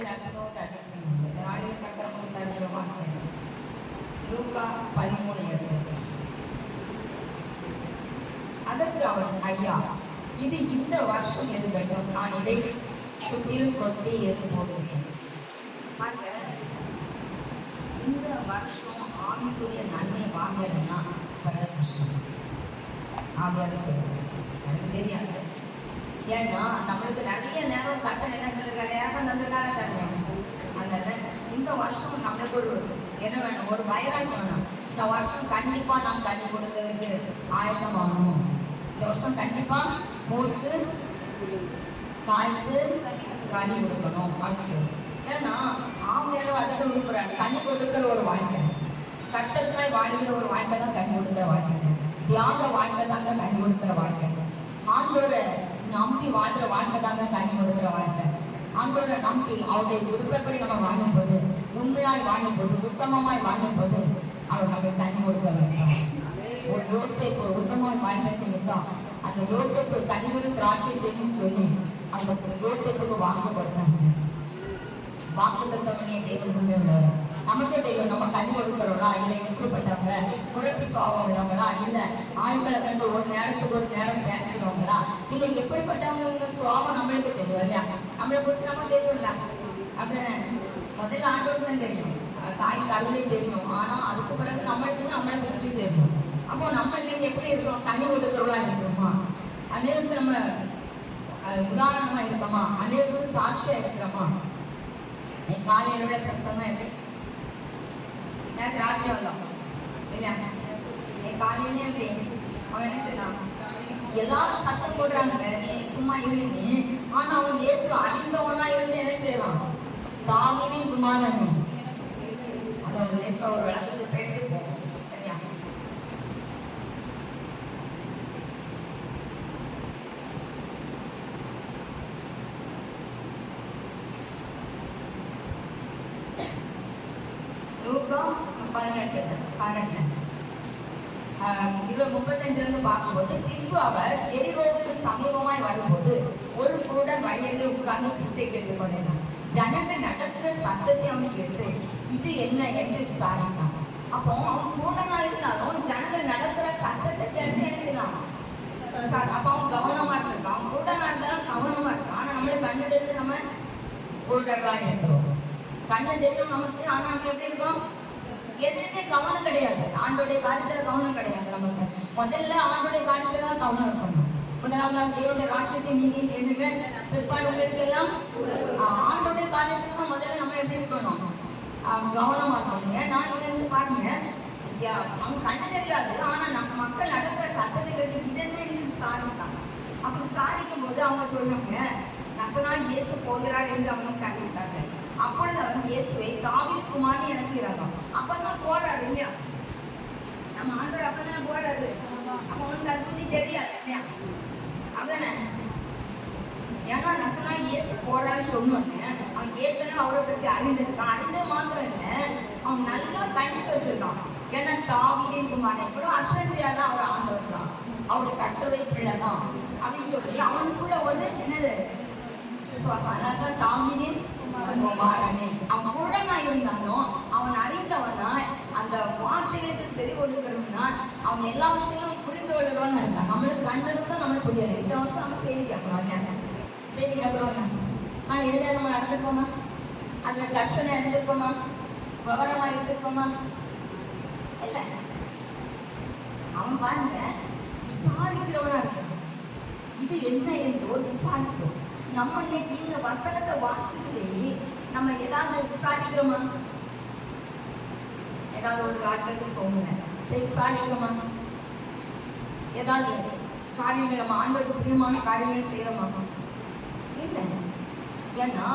நடக்கணும்னு அதிசயம் உண்டு. நாளையும் கத்திரமும் தருகிறோமாக லூக்கா 13 அதற்கு அவர், ஐயா, இது இந்த வருஷம் எழுதட்டும், நான் இதை சுற்றிலும் கொண்டு எது போடுவேன். இந்த வருஷம் ஆவிக்குரிய நன்மை வாங்கணும்னா பல கஷ்டம். ஆவியாக சொல்லுது எனக்கு தெரியாது. ஏன்னா நம்மளுக்கு நிறைய நேரம் கட்ட நினைக்கிறது கிடையாது. அந்த நேரம் தருவாங்க. அதனால இந்த வருஷம் நம்மளுக்கு ஒரு என்ன வேணும், ஒரு வயதாய் வேணும். இந்த வருஷம் கண்டிப்பா நான் தண்ணி கொடுக்கறதுக்கு ஆயத்தமாகணும். இந்த வருஷம் கண்டிப்பா போட்டு காய்த்து கனி கொடுக்கணும் அப்படின்னு சொல்லி. ஏன்னா ஆமையாரோ அதில் விரும்புறாங்க கனி கொடுக்கிற ஒரு வாழ்க்கை, கட்டத்தாய் வாழ்கிற ஒரு வாழ்க்கை தான் கனி கொடுக்கிற வாழ்க்கை, தியாக வாழ்க்கை தாங்க கனி கொடுக்கிற வாழ்க்கை, ஆண்டோரை நம்பி வாழ்கிற வாழ்க்கை தாங்க கனி கொடுக்கிற வாழ்க்கை. ஆண்டோரை நம்பி அவருடைய விருப்பப்படி நம்ம வாழும் போது, உண்மையாய் வாழும் போது, உத்தமமாய் வாழும் போது அவர் நம்மை கனி கொடுக்க வேண்டும். ஒரு யோசேப்பு உத்தமமாய் வாழ்க்கை நிற்கும். அந்த யோசேப்பு கனிகளும் திராட்சை செடின்னு சொல்லி அந்த யோசேப்புக்கு வாக்கு கொடுத்தாங்க. வாக்கு தத்தமணியை தேவன் உள்ளவர். நமக்கு தெரியும் நம்ம கனி கொடுக்கிறோம்னா இல்லை எப்படிப்பட்டவங்க, குறைப்பு சுவாபம் உள்ளவங்களா, இல்லை ஆண்களை கண்டு ஒரு நேரத்துக்கு ஒரு நேரம் பேசுறவங்களா, இல்லை எப்படிப்பட்டவங்க சுவாபம் நம்மளுக்கு தெரியும் இல்லையா? நம்மளை குறிச்சு நம்ம தெரியும்ல. அப்படின்னா முதல்ல ஆண்டவருக்கும் தெரியும், தாய் கருவிலே தெரியும். ஆனா அதுக்கு பிறகு நம்மளுக்கு நம்மளை குறிச்சு தெரியும். அப்போ நம்ம நீங்க எப்படி இருக்கிறோம், கனி கொடுக்கிறவங்களா இருக்கிறோமா, அநேகத்துக்கு நம்ம உதாரணமா இருக்கோமா, அநேகத்துக்கு சாட்சியா இருக்கிறோமா? காலையில உள்ள பிரசங்கம் எப்படி நேற்று ராத்திரி வந்தோம் இல்லையா? காலையிலே எப்படி அவன் என்ன செய்யலாம், எல்லாரும் சத்தம் போடுறாங்க நீ சும்மா இருந்து. ஆனா அவன் இயேசு அறிந்தவனா இருந்து என்ன செய்யலாம், தாவீதின் குமாரன். அதை ஒரு இயேசு ஒரு விளக்கத்துக்கு போயிட்டு போவோம் சரியா? லூக்கா 18:35 பார்க்கும்போது, பின்பு அவர் எரிகோவுக்கு சமீபமாய் வரும்போது ஒரு குருடன் வழியில் உட்கார்ந்து பிச்சை கேட்டுக் கொண்டிருந்தார். ஜனங்கள் நடத்துகிற சத்தத்தை அவன் கேட்டு இது என்ன என்று விசாரித்தான். அப்போ அவன் குருடனா இருந்தாலும் ஜனங்கள் நடத்துற சத்தத்தை கேட்டு என்ன செய்யலாம், அப்ப அவன் கவனமா இருக்கான். அவன் குருடனா இருந்தாலும் கவனமா இருக்கான். ஆனா நம்மளுக்கு கண்ணு தெரிஞ்சு நம்ம குருடர்களாக இருக்கிறோம். கண்ணு தெரியும் நமக்கு, ஆனா நம்ம எப்படி இருக்கோம், எதுவுமே கவனம் கிடையாது. ஆண்டோடைய காரியத்துல கவனம் கிடையாது. நமக்கு முதல்ல ஆண்டோடைய காரியத்துல தான் கவனம் இருக்கணும். முதலாவது தேவனுடைய ராட்சியத்தை நீங்க எழுதுங்க, பிற்பாடுகளுக்கு எல்லாம் ஆண்டோடைய காரியத்துல முதல்ல நம்ம எப்படி இருக்கணும், கவனமா இருக்கணும். ஏன்னா இங்க இருந்து பாருங்க, அவங்க கண்ணு தெரியாது. ஆனா நம்ம மக்கள் நடக்கிற சத்தத்தை கேட்டு இதே விசாரித்தாங்க. அப்படி விசாரிக்கும் போது அவங்க சொல்றாங்க, நசனான் இயேசு போகிறார் என்று அவங்க கண்டிப்பாங்க. அப்பொழுது அவர் இயேசுவை தாவீது குமாரன் எனக்கு இறங்கும். அப்பதான் போறாரு இல்லையா, நம்ம ஆண்டவர் அப்பதானே போறாரு. அப்ப வந்து அது பத்தி தெரியாது இல்லையா? அதானே, ஏன்னா நசனா இயேசு போறான்னு சொன்னோன்னு அவன் ஏற்கனவே அவரை பற்றி அறிந்திருக்கான். அறிந்தது மாத்திரம் இல்லை, அவன் நல்லா கண்டிச்சு வச்சிருக்கான். ஏன்னா தாவீதின் குமாரன் கூட அர்த்தம் செய்யாத அவர் ஆண்டவர் தான், அவருடைய கட்டளை பிள்ளை தான் அப்படின்னு சொல்லி அவனுக்குள்ள ஒரு என்னது விசுவாசம். தாவீதின் குமாரனே அவன் குருடனா இருந்தாலும் அவன் அறிந்தவனா, அந்த வார்த்தைகளுக்கு செவி கொடுக்கிறவனா, அவன் எல்லாவற்றையும் புரிந்து கொள்ளுறவன் இருக்கான். நம்மளுக்கு கண்ணு இருந்தா நம்மளுக்கு புரியாது. இந்த வருஷம் நம்ம செய்தி கேட்கணும், செய்தி கேட்கறோம். ஆனா எழுத நம்ம நடந்திருப்போமா, அதுல கர்சனை இருந்திருப்போமா, விவரமா இருந்திருப்போமா? இல்ல. அவன் பாருங்க விசாரிக்கிறவனா இருக்கணும். இது என்ன என்று ஒரு விசாரிக்கிறோம். நம்ம இன்னைக்கு இந்த வசனத்தை வாசித்துட்டு நம்ம ஏதாவது விசாரிக்கிறோமா? ஏதாவது ஒரு காரியத்தை சொல்லுங்க, விசாரிக்கிறோமா? ஏதாவது காரியங்கள் நம்ம ஆண்டவருக்கு பிரியமான காரியங்கள் செய்யறோமா? இல்லை. ஏன்னா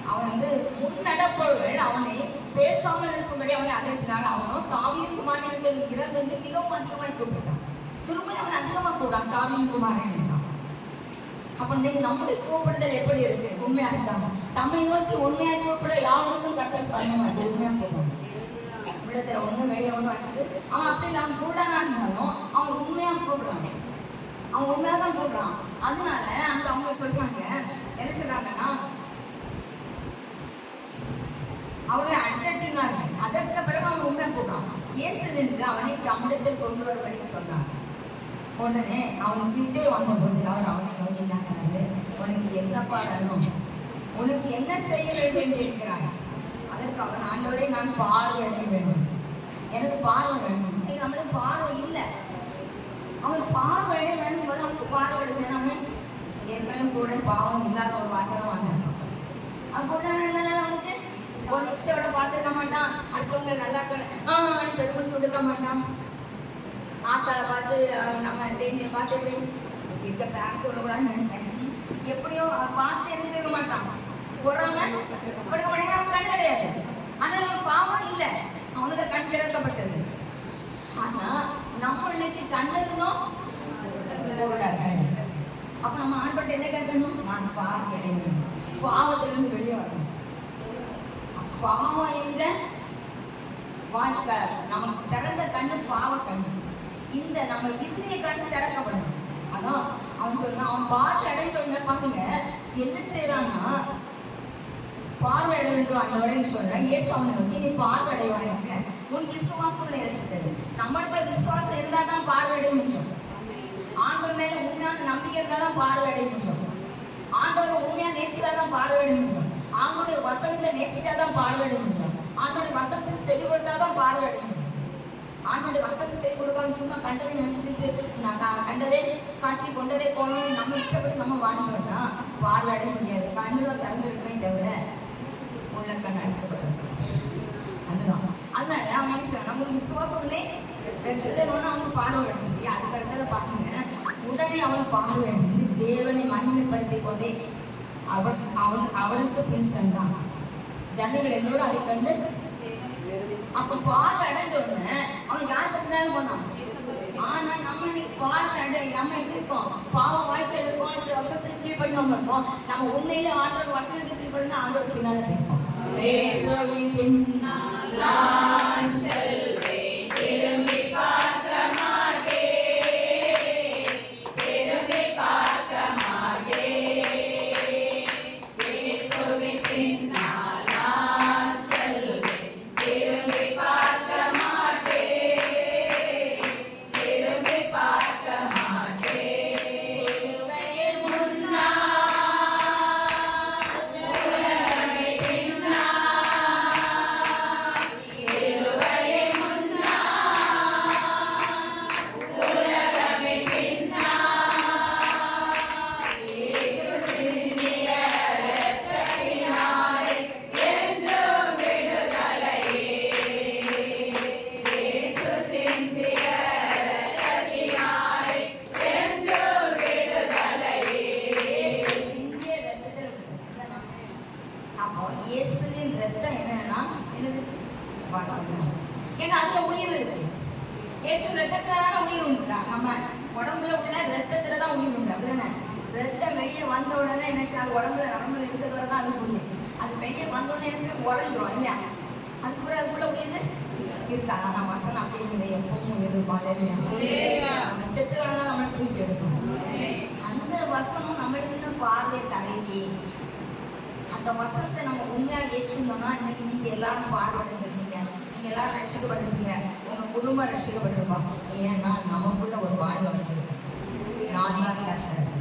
அவன் வந்து முன்னடப்பவர்கள் அவனை பேசாமல் இருக்கும்படி அவனை அகற்றினாங்க. அவனும் தாவீது குமாரன் இறந்து மிகவும் அதிகமாய் கூப்பிட்டான். திரும்ப அவன் அதிகமா கூடான் தாவீது குமாரன். அப்ப நம்முடைய கூப்பிடுதல் எப்படி இருக்கு? உண்மையா இருந்தாங்க தம்மை நோக்கி உண்மையா கூப்பிட யாருக்கும் கர்த்தர் சமமா இருக்கு. உண்மையா கூப்பிடணும். உள்ளத்துல ஒண்ணு வெளியே ஒண்ணு வச்சுட்டு அவன் அப்படி அவன் கூடானா இருந்தாலும் அவன் உண்மையா கூப்பிடுறாங்க. அவன் உண்மையா தான் கூப்பிடுறான். அதனால அங்க அவங்க சொல்றாங்க, என்ன சொல்றாங்கன்னா இயேசு நின்று அவனை தம்மிடத்தில் கொண்டு வரும்படி சொன்னார். உடனே அவன் கிட்டே வந்தபோது அவர் அவனை நோக்கி என்னாகிறாரு, உனக்கு என்னப்பா வேணும், உனக்கு என்ன செய்ய வேண்டும் என்று இருக்கிறார். அதற்கு அவன், ஆண்டவரே நான் பார்வை அடைய வேண்டும், எனக்கு பார்வை வேண்டும். நம்மளுக்கு பார்வை இல்லை. அவன் பார்வை அடைய வேண்டும் போது அவனுக்கு பார்வை அடைச்சு அவன் ஏற்கனவே கூட பாவம் இல்லாத ஒரு வார்த்தை வாங்கினான். அவன் கூட வந்து ஒரு நிச்சயோட பார்த்துருக்க மாட்டான், அடுத்தவங்க நல்லா பெருமை சொல்லிருக்க மாட்டான். ஆசால பார்த்து நம்ம செஞ்சு பார்த்துட்டு இந்த பேர சொல்லக்கூடாதுன்னு நினைக்கிறேன். எப்படியோ பார்த்து என்ன செய்ய மாட்டான், போறாங்க படுக்க மாட்டேங்க, அவன் கண் கிடையாது. ஆனா அவன் பாவம் இல்லை, அவனுக்கு கண் திறக்கப்பட்டது. ஆனா நம்ம இன்னைக்கு கண்ணதும் அப்ப நம்ம ஆண்பட்டு என்ன கேட்கணும், நான் பார்வை அடையணும், பாவத்திலிருந்து வெளியே வரணும். பாவம் என்ற வாழ்க்கை நமக்கு திறந்த கண்ணு பாவ கண்ணு. இந்த நம்ம இதய கண்ணு திறக்கப்படணும். அதான் அவன் சொல்றான், அவன் பார்வை அடைஞ்ச உடனே பாருங்க என்ன செய்யறான்னா, பார்வை அடைய வேண்டும் ஆண்டவரேன்னு சொல்றேன். இயேசு அவனை வந்து நீ பார்வை அடைவாங்க, உன் விசுவாசம் நினைச்சது. நம்மளுக்கு விசுவாசம் இருந்தா தான் பார்வை அடைய முடியும். ஆண்டவர் மேல உண்மையான நம்பிக்கை இருந்தா தான் பார்வை அடைய முடியும். ஆண்டவர் உண்மையா நேசித்தா தான் பார்வை அடைய முடியும். ஆண்டோடைய வசனத்தை நேசித்தா தான் பார்வை அடைய முடியும். ஆண்டோடைய வசனத்துக்கு செவி கொடுத்தா தான் பார்வை அடைய முடியும். ஆண்டோடைய வசனத்தை செவி கொடுக்காம சும்மா கண்டதை நினைச்சிட்டு நான் கண்டதே காட்சி கொண்டதே போகணும்னு நம்ம இஷ்டப்பட்டு நம்ம வாழ்ந்தோம்னா பார்வை அடைய முடியாது. கண்ணுதான் திறந்துருக்குமே தவிர உள்ள கண் அடைக்கப்படும். அதுதான் அதனால அவன் சொன்ன நம்ம விசுவாசமே ரட்சிதனோன்னு அவனுக்கு பார்வை அடைஞ்சி. அதுக்கு இடத்துல பாருங்க, உடனே அவன் பார்வை அடைந்து தேவனை மகிமைப்படுத்தி கொண்டே அவருக்கு பின் சென்றான். ஜனங்கள் எல்லோரும் அதை கண்டு அப்ப பார்வை அடைஞ்ச உடனே அவன் யாருக்கு பின்னாலும் போனான். ஆனா நம்ம பார்வை அடை நம்ம எப்படி இருக்கோம், பாவ வாழ்க்கையில இருக்கோம், வசனத்துக்கு கீழ்படியாம இருக்கோம். நம்ம உண்மையில ஆண்டவர் வசனத்துக்கு கீழ்படினா ஆண்டவர் பின்னால இருப்போம். திரும்பி பார்க்க அந்த வசனம் நம்மளுக்கு பார்வை தரையே. அந்த வசனத்தை நம்ம உண்மையா ஏற்றிருந்தோம்னா இன்னைக்கு நீங்க எல்லாரும் பார்வை அடைஞ்சிருக்கீங்க, நீங்க எல்லாரும் ரட்சிக்கப்பட்டிருப்பீங்க, உங்க குடும்பம் ரட்சிக்கப்பட்டிருப்பாங்க. ஏன்னா நமக்குள்ள ஒரு வாழ்வு அமைச்சிருக்கு. நான் தான் கர்த்தர்,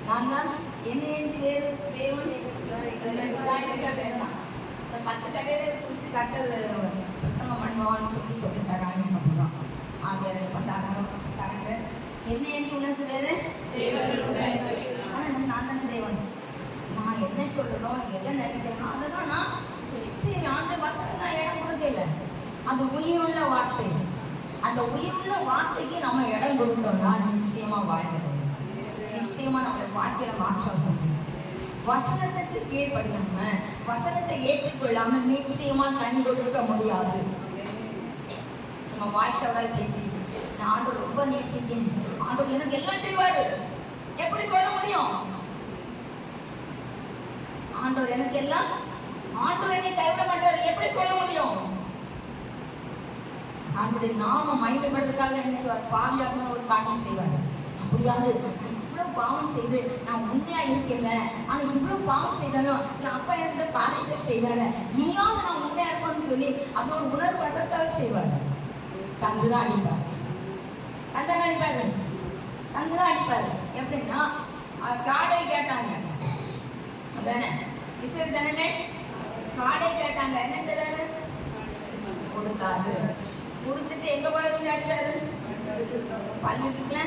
நான் தான் என்னை வேறு தேவன் வேண்டாம். இந்த 10 கடையில குடிச்சு கட்டல் பிரசங்கம் பண்ணுவான்னு சொல்லிட்டாராங்க. அப்படிதான் ஆகியாரு கரண்டு என்ன ஏந்தி உனக்கு வேறு ஆனா நான் தானே தேவன். நான் என்ன சொல்லணும் எதை நினைக்கிறேனோ அதுதான் நான் சரி. அந்த வசனம் தான் இடம் கொடுக்கல. அந்த உயிருள்ள வார்த்தை, அந்த உயிருள்ள வார்த்தைக்கு நம்ம இடம் கொடுத்தோம்னா நிச்சயமா வாழ்க்கை, நிச்சயமா நம்மளுடைய வாழ்க்கையில மாற்றம். வசனத்துக்கு கீழ்படியாம வசனத்தை ஏற்றுக்கொள்ளாம நிச்சயமா தண்ணி கொடுக்க முடியாது. சும்மா வாட்ஸ்அப்ல பேசி நான் ஆண்டவர் ரொம்ப நேசிக்கேன், ஆண்டவர் எனக்கு எல்லாம் செய்வாரு, எப்படி சொல்ல முடியும்? ஆண்டவர் எனக்கு எல்லாம், ஆண்டவர் என்னை கைவிட மாட்டார், எப்படி சொல்ல முடியும்? ஆண்டவருடைய நாம மகிமைப்படுறதுக்காக என்ன செய்வார்? பாவியாகவும் ஒரு காரியம் செய்வார். அப்படியாவது இவ்வளவு பாவம் செய்து நான் உண்மையா இருக்கல, ஆனா இவ்வளவு பாவம் செய்தாலும் என் அப்பா எனக்கு காரியத்தை செய்வாரு, இனியாவது நான் உண்மையா இருக்கணும்னு சொல்லி அப்படி ஒரு உணர்வு வட்டத்தாக செய்வாரு. தந்துதான் அடிப்பாரு, தந்தான் அடிப்பாரு, தந்துதான் அடிப்பாரு. எப்படின்னா காடை கேட்டாங்க, இஸ்ரவேல் ஜனங்கள் காடை கேட்டாங்க, என்ன செய்றாரு? கொடுத்தாரு. கொடுத்துட்டு எங்க போல இருந்து அடிச்சாரு? பள்ளிக்குள்ள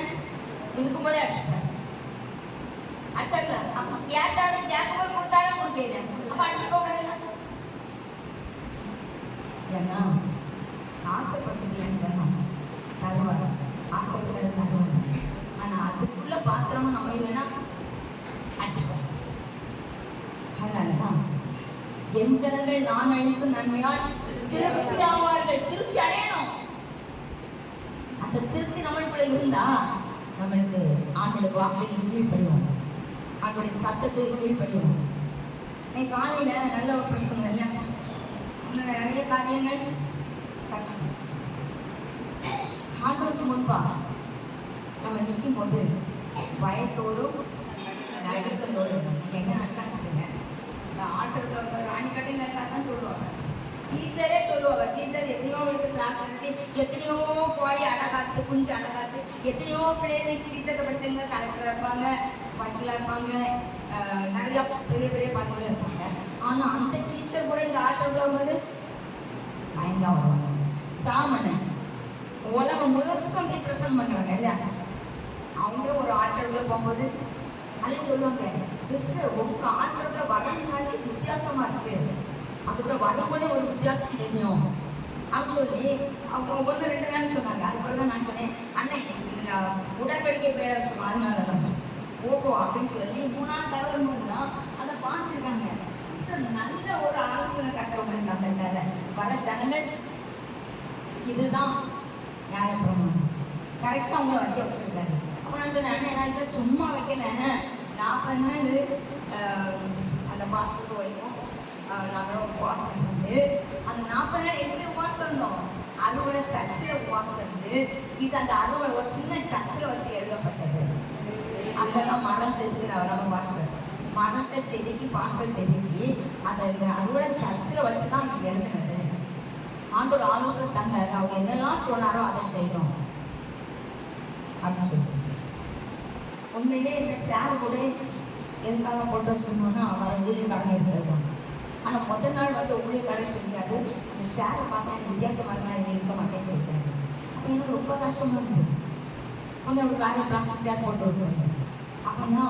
இருக்கும்போதே அடிச்சிட்டாரு. அடிச்சாரு. அப்ப கேட்டாரு, கேட்கும்போது கொடுத்தாலும் கொடுக்கல, அப்ப அடிச்சு போகல. ஏன்னா ஆசைப்பட்டுட்டேன்னு சொன்னா தருவாரு, ஆசைப்பட்டது தருவாரு. ஆனா அதுக்குள்ள பாத்திரமும் நம்ம இல்லைன்னா அடிச்சுப்பாரு. அதனாலதான் என் ஜனங்கள் நான் அளிக்கும் நன்மையால் திருப்தி ஆவார்கள். திருப்தி அடையணும். அந்த திருப்தி நம்மளுக்குள்ள இருந்தா நம்மளுக்கு ஆண்களுக்கு வார்த்தையை கீழ்படிவோம், அவங்களுடைய சத்தத்தை கீழ்படிவோம். காலையில நல்ல ஒரு பிரசங்கம் இல்லை, நிறைய காரியங்கள் கற்றுட்டு ஆண்டவருக்கு முன்பா நம்ம நிற்கும் போது பயத்தோடும் நடுக்கத்தோடும் நீங்க என்ன நினைச்சாச்சுங்க, இந்த ஆட்டோட ராணி கட்டிங்க தான் சொல்லுவாங்க, டீச்சரே சொல்லுவாங்க. டீச்சர் எத்தனையோ கிளாஸ் எடுத்து எத்தனையோ கோழி அடகாத்து குஞ்சு அடகாத்து எத்தனையோ பிள்ளைகள் டீச்சர்கிட்ட படிச்சவங்க கலெக்டராக இருப்பாங்க, வக்கீலாக இருப்பாங்க, நிறைய பெரிய பெரிய பதவியில் இருப்பாங்க. ஆனா அந்த டீச்சர் கூட இந்த ஆட்டோவில் வந்து பயந்தான் வருவாங்க. சாமனை உலகம் முழுசும் பிரசன்ட் பண்றாங்க இல்லையா, அவங்க ஒரு ஆட்டோவில் போகும்போது அது சொல்லுவாங்க, சிஸ்டர் உங்க ஆட்டோவில் வரதுனாலே வித்தியாசமா இருக்கு, அது கூட வரும்போதே ஒரு வித்தியாசம் தெரியும் அப்படின்னு சொல்லி அவங்க 1-2 தான் சொன்னாங்க. அதுக்கப்புறம் நான் சொன்னேன், அன்னை உடன்படிக்கை வேலை சொல்லுவாங்க, அதனால ஓகோ அப்படின்னு சொல்லி 3ஆம் தலைவர் தான் அதை பார்த்துருக்காங்க. சிஸ்டர் நல்ல ஒரு ஆலோசனை கட்டுறவங்க அந்த வர ஜனங்கள் இதுதான் நியாயப்பிரமாணம் கரெக்டாக அவங்க வைக்க வச்சிருக்காரு. அப்போ நான் சொன்னேன், அண்ணா நான் சும்மா வைக்கல, 40 நாள் அந்த பாஸ்டர் வைக்கும் நாங்கள் உபவாசம் இருந்து அந்த 40 நாள் எதுவுமே உபவாசம் இருந்தோம். அறுவடை சர்ச்சில் உபவாசம் இருந்து இது அந்த அறுவடை ஒரு சின்ன சர்ச்சில் வச்சு எழுதப்பட்டது. அங்கதான் மரம் செதுக்குறாங்க நம்ம பாஸ்டர், மரத்தை செதுக்கி பாஸ்டர் செதுக்கி அந்த அறுவடை சர்ச்சில் வச்சுதான் நமக்கு எழுதுனது. ஆண்டோட ஆலோசனை தந்தாரு, அவங்க என்னெல்லாம் சொன்னாரோ அதை செய்யணும் அப்படின்னு சொல்லி. உண்மையிலே இந்த சேர் கூட எதுக்காக போட்டு வச்சுருந்தோம்னா வர ஊழியக்காரங்க இருந்திருக்கோம். ஆனால் முதல் நாள் வந்து ஊழியக்காரர் சொல்லிட்டாரு, இந்த சேரை பார்த்தா எனக்கு வித்தியாசமாக இருந்தால் இருக்க மாட்டேன்னு சொல்லிட்டாரு. அப்போ எனக்கு ரொம்ப கஷ்டமாக இருக்குது. கொஞ்சம் ஒரு வேறு பிளாஸ்டிக் சேர் போட்டு வருவாங்க. அப்போனா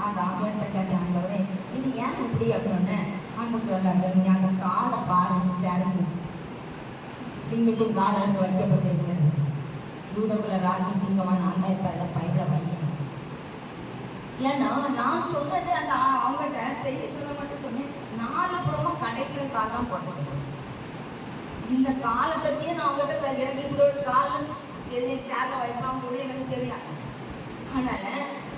அந்த ஆங்கிட்ட கேட்டேன், ஆண்டவரே இது ஏன் இப்படி அப்படின்னு. அவங்க சொல்றாங்க, நீ அந்த காலை பாருங்க, சேருக்கு சிங்கத்தின் காலம் வைக்கப்பட்டிருக்கிறது, யூதகுல ராஜ சிங்கமான அந்த இருக்க பயில வையணும். ஏன்னா நான் சொன்னது அந்த அவங்ககிட்ட செய்ய சொல்ல மட்டும் சொன்னேன், 4 புறமும் கடைசியில் கால் தான் போட சொல்றேன். இந்த காலை பற்றியே நான் அவங்ககிட்ட எனக்கு இப்படி ஒரு கால் எது சேர்ல வைப்பாங்க கூட எனக்கு தெரியும். அதனால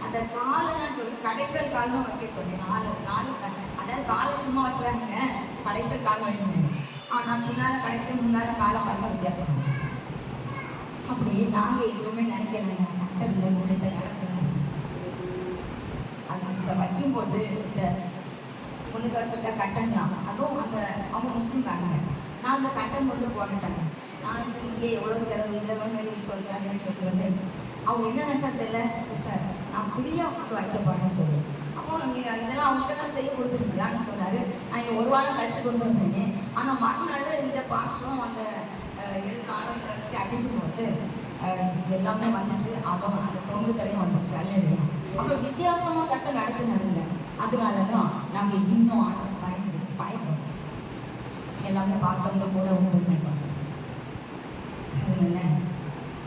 அந்த காலை நான் சொல்றேன் கடைசியில் கால் தான் வைக்க சொல்றேன். 4 அதாவது காலை சும்மா வச்சுறாங்க, கடைசியில் கால் வைக்கணும். ஆனால் பின்னால கடைசியில் முன்னால காலை பார்த்தா வித்தியாசம். அப்படி நாங்கள் எதுவுமே நினைக்கிறேன், கட்டவில்லை முடிந்த நடக்குது. அந்த வைக்கும்போது இந்த முன்னுக்கு வச்சுருக்க கட்டன்லாம் அதுவும் அந்த அவங்க முஸ்லீம்காரங்க, நான் அந்த கட்டன் வந்து போட்டுட்டாங்க. நான் சரி இங்கே எவ்வளோ செலவு இல்லை சொல்கிறாங்கன்னு சொல்லிட்டு வந்து அவங்க என்ன நினைச்சா தெரியல, சிஸ்டர் நான் ஃப்ரீயாக கொண்டு வைக்க போகிறேன்னு சொல்லி. அப்போ நீங்கள் இதெல்லாம் அவங்ககிட்ட தான் செய்ய கொடுத்துருக்கீங்களான்னு சொன்னார். நான் இங்கே 1 வாரம் கழிச்சு கொண்டு வந்தேன். ஆனால் மறுநாள் இந்த பாஸ்டும் அந்த எழுத்து ஆனந்த வச்சு அடிக்கும்போது எல்லாமே வந்துட்டு அவன் அந்த தொங்கு தரையும் வந்துச்சு அல்லையா. அப்போ வித்தியாசமாக கட்ட நடத்துனாருங்க. அதனால தான் நாங்கள் இன்னும் ஆண்டவர் பயப்படுறோம். எல்லாமே பார்த்தவங்க கூட உண்டு. அதனால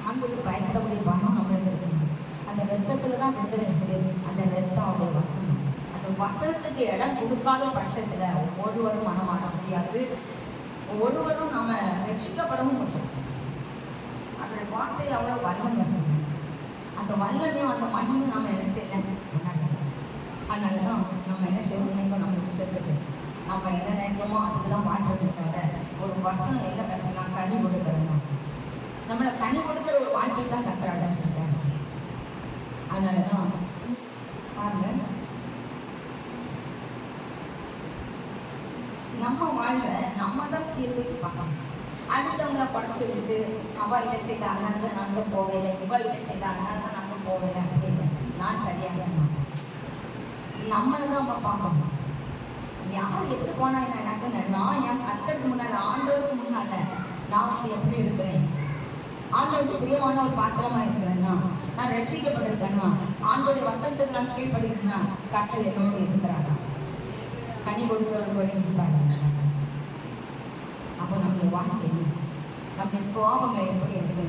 ஆண்டவருக்கு பயப்படக்கூடிய பயம் நம்மளுக்கு இருக்கணும். அந்த ரத்தத்துல தான் விடுதலை இருக்குது. அந்த ரத்தம் அவங்க வசனம், அந்த வசனத்துக்கு இடம் கொடுக்காத பட்சத்துல ஒருவரும் மனமாற முடியாது, ஒருவரும் நம்ம ரட்சிக்கப்படவும் முடியாது. அவருடைய வார்த்தையில் அவ்வளவு வல்லமை இருக்கு. அந்த வல்லமையும் அந்த மகிமையும் நம்ம என்ன செய்யலாம். அதனாலதான் நம்ம என்ன செய்யணும், நம்ம இஷ்டத்துக்கு நம்ம என்ன நினைக்கிறோமோ அதுக்கு தான் மாற்றத்தை தவிர ஒரு வசனம் என்ன பேசலாம், கனி கொடுக்கணும். நம்மளை கனி கொடுக்குற ஒரு வாழ்க்கை தான் கர்த்தர் செய்கிறார். அதனாலதான் நம்ம வாழ்வை நம்ம தான் சீர்தூக்கி பார்க்கணும். அடுத்தவங்கள படம் சொல்லிட்டு அவ இதை செய்தாங்க நாங்கள் போகலை, இவ இதை செய்தாங்க நாங்கள் போகலை அப்படின்னு நான் சரியாக நம்மளை தான் நம்ம பார்க்கணும். யார் எடுத்து போனா என்ன, நான் என் கர்த்தருக்கு முன்னால ஆண்டவருக்கு முன்னால நான் வந்து எப்படி இருக்கிறேன், ஆண்டவருக்கு பிரியமான ஒரு பாத்திரமா இருக்கிறேன்னா, நான் ரட்சிக்கப்பட்டிருக்கேன்னா, ஆண்டோடைய வசனத்துக்கு நான் கீழ்படுகிறேன்னா கர்த்தர் என்னோடு இருக்கிறாரா, கனி கொடுக்கிறவர்கள் இருப்பாங்க. அப்போ நம்முடைய வாழ்க்கை நம்முடைய சுவாபங்கள் எப்படி இருக்கு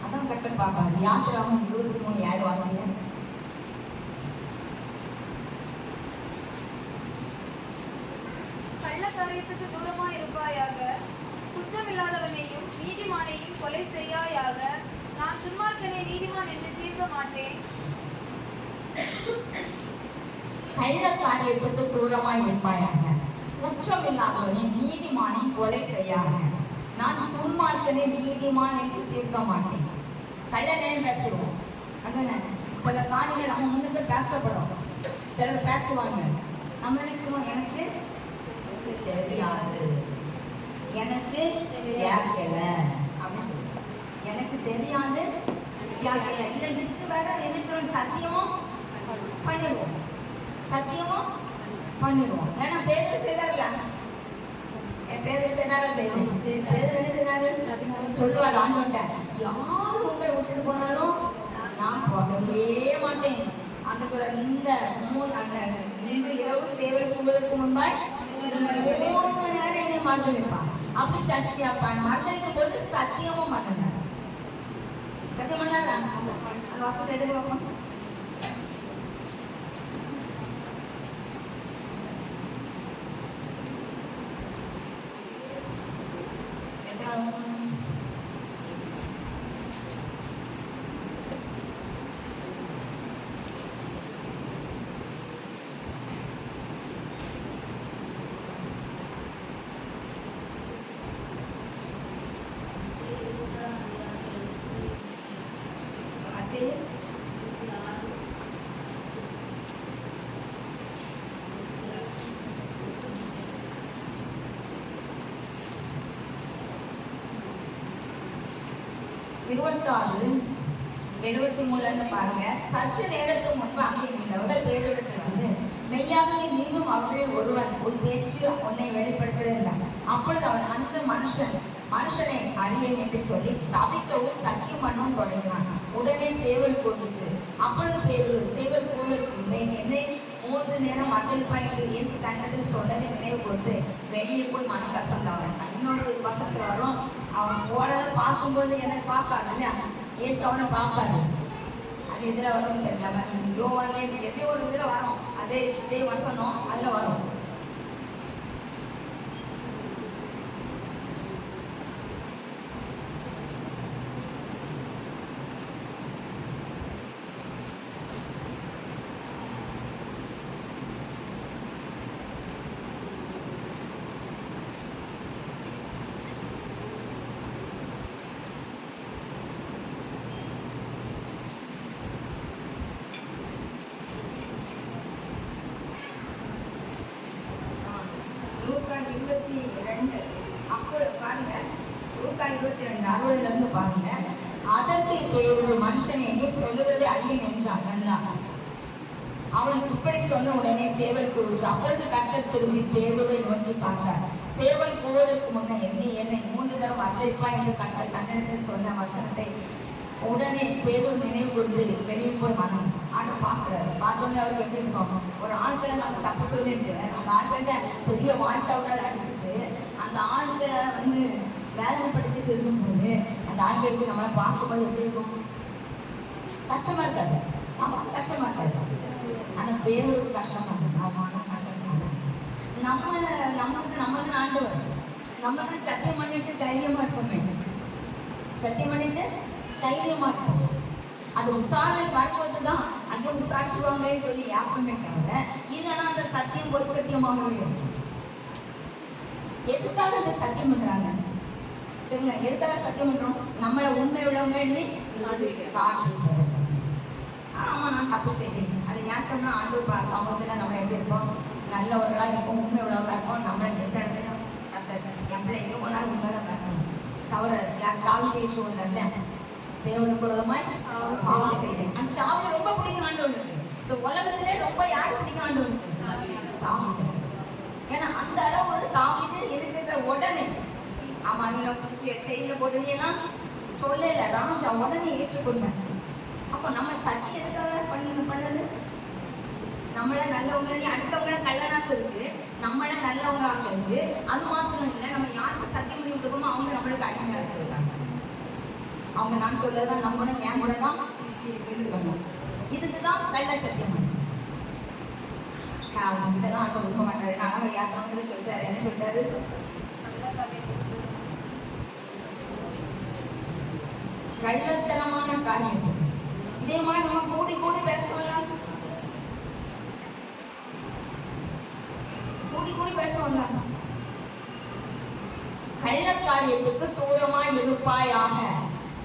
அதான் கர்த்தர் பார்ப்பாரு. யாத்திராமம் 23:7 வாசிங்க. கள்ள காரியத்துக்கு தூரமாய் இருப்பாயாக, குற்றமில்லாதவனையும் நீதிமானையும் கொலை செய்யாயாக. நான் துன்மார்க்கனை நீதிமான் என்று தீர்க்க மாட்டேன். கள்ள காரியத்துக்கு தூரமாய் இருப்பாயாக, குற்றம் இல்லாதவனை நீதிமானை கொலை செய்யாத. நான் துன்மார்க்கனை நீதிமான் என்று தீர்க்க மாட்டேன். கள்ள நேரம் பேசுவோம். சில காரியங்கள் நம்ம முன்னுக்கு பேசப்படும், சிலர் பேசுவாங்க. நம்ம என்ன சொல்லுவோம், எனக்கு தெரியாது, எனக்கு கேட்கல அப்படின்னு சொல்லுவோம். எனக்கு தெரியாது கேட்கல. இல்லை இதுக்கு வேற என்ன சொல்லுவோம், சத்தியமும் பண்ணிடுவோம், சத்தியமும் பண்ணிடுவோம். ஏன்னா பேதர் செய்தார்ல, என் பேதர் செய்தாரா செய்யணும். பேதர் என்ன செய்தாரு சொல்லுவாரு ஆண்டவன்ட்ட, யாரும் உங்களை விட்டுட்டு போனாலும் நான் போகவே மாட்டேன். அந்த சொல்ற இந்த அந்த நின்று இரவு சேவை புகுவதற்கு முன்பாய் 3 நேரம் என்னை மறந்து நிற்பான். அப்படி சத்தியம் மறந்துக்கும் போது சத்தியமும் பண்ணார். சத்தியம் பண்ணாரா? அந்த வசத்தை எடுத்து வைப்போம். இருபத்தாறு 73 பாருங்க. சற்று நேரத்துக்கு முன்பு அங்கே நின்றவர்கள் பேரிடத்தில் வந்து, மெய்யாகவே நீனும் அவர்கள் ஒருவன், உன் பேச்சு உன்னை வெளிப்படுத்துகிறேன். அப்பொழுது அவன் அந்த மனுஷனை அறியேன் என்று சொல்லி சபிக்கவும் சத்தியம் பண்ணவும் தொடங்கினான். உடனே சேவல் போட்டுச்சு. அப்பொழுது பேரு சேவல் போவதற்கு என்னை 3 நேரம் மட்டளிப்பாய் என்று இயேசு தன்னத்தில் சொன்னதை நினைவு கொண்டு வெளியே போய் மனம் கசந்தவன். இன்னொரு வசத்துல வரும், அவன் போறத பார்க்கும்போது என்னை பார்ப்பாரு இல்லையா, இயேசு அவனை பார்ப்பாரு. அது இதுல வரும் தெரியல, யோவான்ல எப்பயோ ஒரு இதுல வரும், அதே வசனம் அதுல வரும். லூக்கா 22 அப்போ பாருங்க, லூக்கா 22 60 பாருங்க. அதற்கு பேரு மனுஷன் என்னை சொல்லுவதை ஐயன் என்றான். அவன் இப்படி சொன்ன உடனே சேவல் கூறுச்சு. அப்பொழுது கர்த்தர் திரும்பி பேதுருவை நோக்கி பார்த்தார். சேவல் கூறுவதற்கு முன்ன என்னை 3 தரம் அர்ப்பணிப்பா என்று கர்த்தர் தன்னிடத்தில் சொன்ன வசனத்தை உடனே பேதுரு நினைவு கொண்டு வெளியே போய் மனம் ஆட பார்க்கிறாரு. பார்த்தோன்னே அவருக்கு எப்படி இருக்கும், ஒரு ஆட்களை நம்ம தப்பு சொல்லிட்டு அந்த ஆட்கள்கிட்ட பெரிய வாட்சாவுடன் அடிச்சுட்டு அந்த ஆட்களை வந்து வேதனைப்படுத்தி சொல்லும் போது அந்த ஆட்களுக்கு நம்மளை பார்க்கும்போது எப்படி இருக்கும், கஷ்டமா இருக்காது. நமக்கு கஷ்டமா இருக்காது, ஆனா பேருக்கு கஷ்டமா இருக்கு. ஆமாம் கஷ்டமா நமக்கு நம்ம தான் ஆண்டவர், நம்ம தான் சத்தியம் பண்ணிட்டு தைரியமா இருப்போமே, சத்தியம் பண்ணிட்டு தைரியமா இருக்கும். அது விசாரணை வரும்போதுதான் அங்கே விசாரிச்சுவாங்களேன்னு சொல்லி யாருமே தவிர, இல்லைன்னா அந்த சத்தியம் போய் சத்தியமாக இருக்கும். எதுக்காக அந்த சத்தியம் பண்றாங்க சொல்லுங்க, எதுக்காக சத்தியம் பண்றோம்? நம்மளை உண்மை உள்ளவங்க காட்டி ஆமா நான் தப்பு செய்யறேன். அதை ஏற்றோம்னா ஆண்டு சமூகத்துல நம்ம எப்படி இருப்போம், நல்லவர்களா இருப்போம், உண்மை உள்ளவர்களா இருப்போம். நம்மளை எந்த இடத்துல தாவீதை சொல்றல்ல, தேவனுக்கு விரோதமாய் பாவம் செய்தேன். அந்த தாவீதை ரொம்ப பிடிக்கும் ஆண்டவனுக்கு. இந்த உலகத்திலே ரொம்ப யாரு பிடிக்கும் ஆண்டவனுக்கு? தாவீது. ஏன்னா அந்த அளவு தாவீது என்ன செய்யற உடனே ஆமா நீங்க செய்ய போடுறீங்கன்னா சொல்லல, ராஜா உடனே ஏற்றுக்கொண்டார். அப்ப நம்ம சதி எதுக்காக பண்ணது? நம்மள நல்லவங்க அடுத்தவங்க கல்லனாக்க இருக்கு, நம்மள நல்லவங்க ஆக்குறது. அது மாத்திரம் இல்லை, நம்ம யாருக்கு சத்தியம் பண்ணி விட்டுருக்கோமோ அவங்க நம்மளுக்கு அடிமையா இருக்காங்க. அவங்க நான் சொல்லதான் நம்பணும், என் கூட தான் இருக்கணும். இதுக்குதான் கள்ள சத்தியம். இதெல்லாம் ஆட்ட விரும்ப மாட்டாரு. ஆனால் யாத்திரை சொல்றாரு, என்ன சொல்றாரு? கள்ளத்தனமான காரியம். இதே மாதிரி நம்ம கூடி கூடி பேசலாம், கூடி கூடி பேசலாம். கள்ள காரியத்துக்கு தூரமாய் இருப்பாயாக,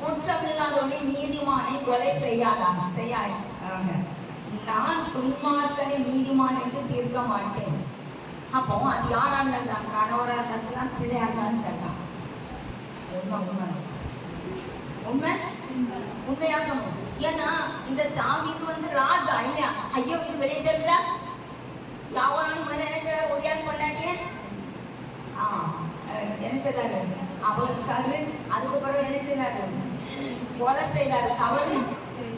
குற்றமில்லாதவனை நீதிமானை கொலை செய்யாதாக. நான் துன்மார்க்கனை நீதிமான் என்று தீர்க்க மாட்டேன். அப்போ அது யாரா இருந்தாலும், கணவரா இருந்தாலும், பிள்ளையா இருந்தாலும் சரிதான். உண்மை உண்மையாக. ஏன்னா இந்த தாவீது ராஜா இல்லையா? ஐயோ இது வெளியே தெரிஞ்சா யாவனாலும் என்ன செய்யறாரு? ஒரு யாரும் கொண்டாட்டிய என்ன செய்தாரு? அவருக்கு சாரு. அதுக்கப்புறம் என்ன செய்தாரு? கொலை செய்தாரு. தவறு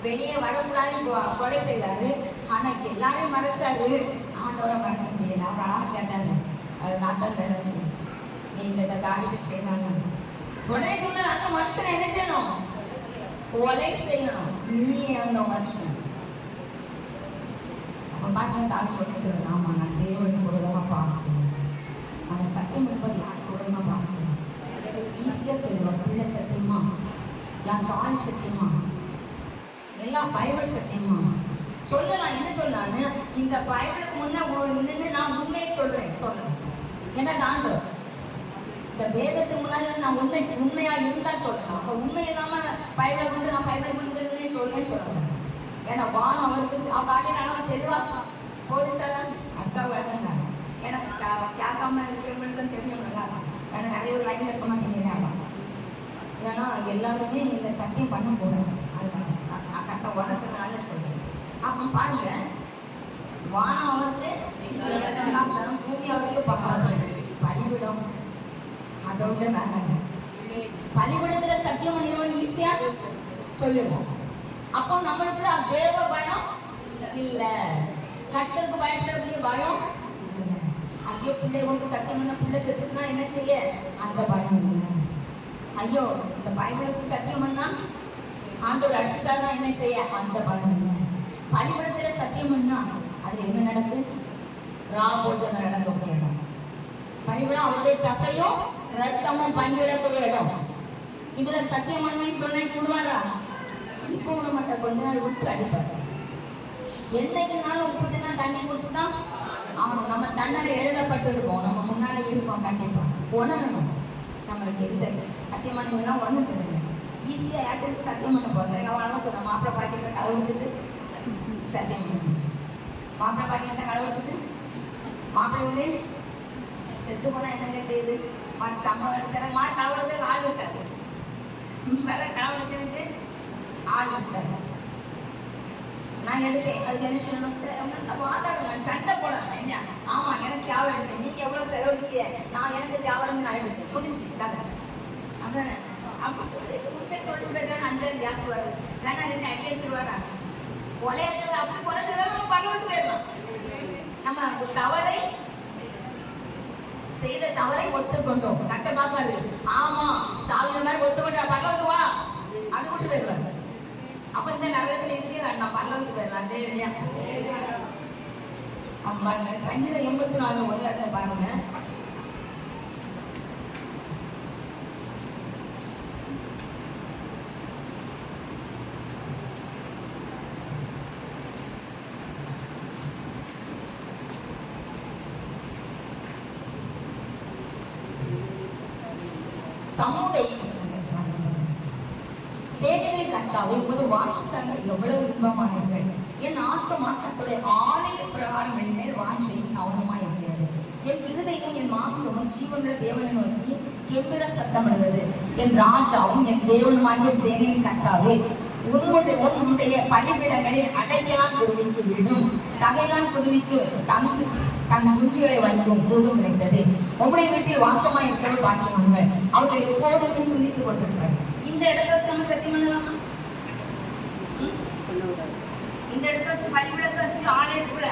வெளியே வரக்கூடாது கொலை செய்தாரு. ஆனா எல்லாரையும் மறைச்சாரு. ஆண்டவரை மறக்க முடியல. அவர் அழகா கேட்டாரு, அது நாட்கள் பேரரசு, நீங்க இந்த காரியத்தை செய்யறாங்க. உடனே சொன்னார், அந்த மனுஷனை என்ன செய்யணும்? கொலை செய்யணும். நீ அந்த மனுஷன். அப்ப பாத்தா தாவி ஒன்று சொல்லுங்க, ஆமா நான் தேவன் கூடதான் பாவம் செய்யணும். நம்ம சத்தியம் இருப்பது யார் கூடமா பாவம் செய்யணும்? ஈஸியா சொல்லுவாங்க. பிள்ளை சத்தியமா, என் தாய் சத்தியமா, எல்லாம் பைபிள் சத்தியமா சொல்லலாம். என்ன சொல்லலான்னு இந்த பைபிளுக்கு முன்ன நின்று நான் உண்மையை சொல்றேன். ஏன்னா நான் இந்த வேதத்துக்கு முன்னாடி நான் உண்மையா இருந்தா சொல்றேன். அப்ப உண்மை இல்லாம பைபிள் கொண்டு நான் பைபிள் கொண்டு சொல்றேன்னு சொல்றேன். ஏன்னா வானம் அவருக்கு பாட்டினாலும் தெளிவா போலீஸாதான் அக்கா வழங்கினாங்க. எனக்கு கேட்காம இருக்கிறவங்களுக்கும் தெரியும் நல்லா. ஏன்னா நிறைய ஒரு லைன் இருக்க மாட்டேங்கிறாங்க. ஏன்னா எல்லாருமே இந்த சத்தியம் பண்ண போறாங்க. அதுக்காக கட்ட உடம்புனால சொல்றேன். அப்ப பாருங்க, வானம் அவருக்கு பூமி அவருக்கு பக்கம், பலிவிடம் அதோட வேண்டாங்க. பலிவிடத்துல சத்தியம் பண்ணிடுவோம் ஈஸியா சொல்லிடுவோம். அப்போ நம்மளுக்கு தேவ பயம் இல்ல, கட்டருக்கு பயப்படக்கூடிய பயம் இல்ல. ஐயோ பிள்ளை ஒன்று சத்தியம் பண்ண பிள்ளை செத்துனா என்ன செய்ய, அந்த பயம் இல்லை. ஐயோ இந்த பைபிளை வச்சு சத்தியம் பண்ணா ஆண்டோட அடிச்சாதான் என்ன செய்ய, அந்த பயம் இல்லை. பலிபடத்துல சத்தியம் பண்ணா அதுல என்ன நடக்கு? ராபோஜனம் நடக்கக்கூடிய இடம். பலிபடம் அவருடைய தசையும் ரத்தமும் பங்கிடக்கூடிய இடம். இதுல சத்தியம் பண்ணு சொன்ன கூடுவாரா? இப்போ விட மாட்டேன், கொஞ்ச நாள் விட்டு அடிப்பாரு. என்னைக்குனாலும் உப்பு தின்னா தண்ணி குடிச்சுதான் அவன் நம்ம தன்னரை எழுதப்பட்டு இருக்கோம். நம்ம முன்னால இருப்போம். கண்டிப்பா உணரணும். நம்மளுக்கு எந்த சத்தியம் பண்ணலாம் ஒண்ணும் கிடையாது. ஈஸியா யாருக்கு சத்தியம் பண்ண போறேன். அவ்வளவுதான் சொல்றேன். மாப்பிள்ளை பாக்கிட்ட களை விட்டுட்டு சத்தியம் பண்ணணும். மாப்பிள்ளை பாக்கிட்ட களை விட்டுட்டு மாப்பிள்ளை உள்ளே செத்து போனா என்னங்க செய்யுது? சம்பவம் எடுக்கிற மாதிரி கலவரத்துக்கு ஆள் விட்டாரு. வேற கலவரத்துக்கு ஆள் விட்டாரு. நான் எடுத்தேன். அதுக்கு என்ன சொல்லணும்? வாதாடுவேன், சண்டை போடுறேன். ஆமா எனக்கு தேவை எடுத்தேன், நீங்க எவ்வளவு செலவழிக்க, நான் எனக்கு தேவைன்னு நான் எடுத்தேன். முடிஞ்சு கதை. அப்படி சொல்லிட்டு முட்டை சொல்லிட்டு அந்த கேஸ் வருது. வேணா ரெண்டு அடி அடிச்சிருவாங்க. கொலைய சொல்ல அப்படி கொலை செய்ய நம்ம பரவத்து போயிடலாம். நம்ம தவறை செய்த தவறை ஒத்துக்கொண்டோம். கட்ட பாப்பாரு, ஆமா தாவித மாதிரி ஒத்துக்கொண்டா பரவத்து வா அப்படி விட்டு போயிடுவாரு. அப்ப இந்த நரகத்துல இருக்கே வேண்டாம், பரவத்து போயிடலாம். பாருங்க சங்கீதம் 84:1 பாருங்க. சேனைகளை கர்த்தாவே, உமது வாசஸ்தலங்கள் எவ்வளவு இன்பமானவர்கள். என் ஆத்மா கர்த்தருடைய ஆலய பிரகாரம் மேல் வாஞ்சை கவனமாய் இருக்கிறது. என் இருதயம் என் மாம்சமும் ஜீவனுள்ள தேவனை நோக்கி கெம்பீர சத்தமிடுவது. என் ராஜாவும் என் தேவனுமாகிய சேனையின் கர்த்தாவே, உன்னுடைய பணிவிடங்களில் அடைக்கலான் குருவிக்கு விடும், தகைலான் குருவிக்கு தன் குஞ்சுகளை வைக்கும் கூடும் கிடைத்தது. உங்களுடைய வீட்டில் வாசமா இருக்கிற பாக்கியங்கள் அவர்கள் எப்போதும் துதித்துக் கொண்டிருக்கிறார். இந்த இடத்துல நம்ம சத்தியம் பண்ணலாமா? இந்த இடத்துல வச்சு பலிபிடத்தை வச்சு ஆலயத்துக்குள்ள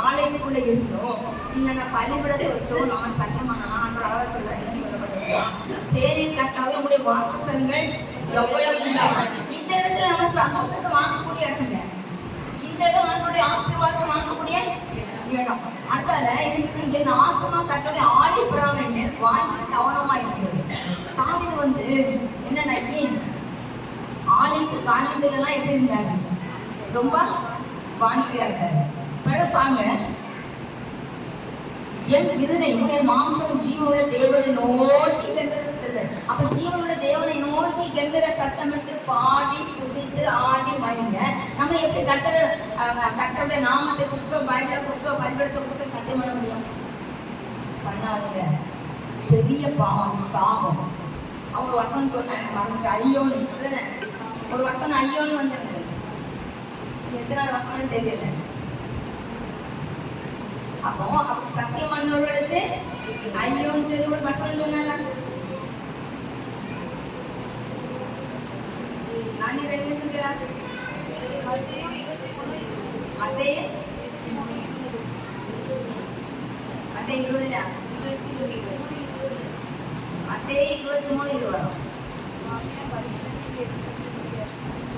ஆலயத்துக்குள்ள இருந்தோம் இல்லைன்னா பலிபிடத்தை வச்சோ நம்ம சத்தியம் பண்ணலாம். அன்றோட அளவு சொல்ற என்ன சொல்லப்பட்டிருக்கோம்? சேரின் கட்டாவே உங்களுடைய வாசஸ்தலங்கள் எவ்வளவு இந்த இடத்துல நம்ம சந்தோஷத்தை வாங்கக்கூடிய இடம் இல்லை. இந்த இடம் நம்மளுடைய ஆசீர்வாதத்தை வாங்கக்கூடிய இடம். அடுத்தால என் ஆத்மா கட்டளை ஆடி புறாமை வாஞ்சி கவனமா இருக்கிறது. தாவீது என்னன்னா ஆலயத்து காரியத்துல எல்லாம் எப்படி இருந்தாங்க? ரொம்ப வாஞ்சியா இருக்காரு. பிறப்பாங்க என் இருதயம் என் மாம்சம் ஜீவனுள்ள தேவனை நோக்கி கெம்பீர சத்தம். அப்ப ஜீவனுள்ள தேவனை நோக்கி கெம்பீர சத்தமிட்டு பாடி குதித்து ஆடி மகிழ்ந்த நம்ம எப்படி கர்த்தருடைய நாமத்தை குறிச்சோ பைபிளை குறிச்சோ பலிபீடத்தை குறிச்சோ சத்தியம் பண்ண முடியும்? பண்ணாதுங்க. பெரிய பாவம் சாபம். அவங்க வசனம் சொன்னாங்க மறைஞ்சு ஐயோன்னு ஒரு வசனம் ஐயோன்னு வந்துருக்கு. எத்தனை வசனம் தெரியல. அப்போ அப்படி சத்தியம் பண்ணவர்களுக்கு ஐயோன்னு சொல்லி ஒரு வசனம் சொன்னாங்க. நான் என்ன செஞ்சாங்க? அதே 20 அதே 23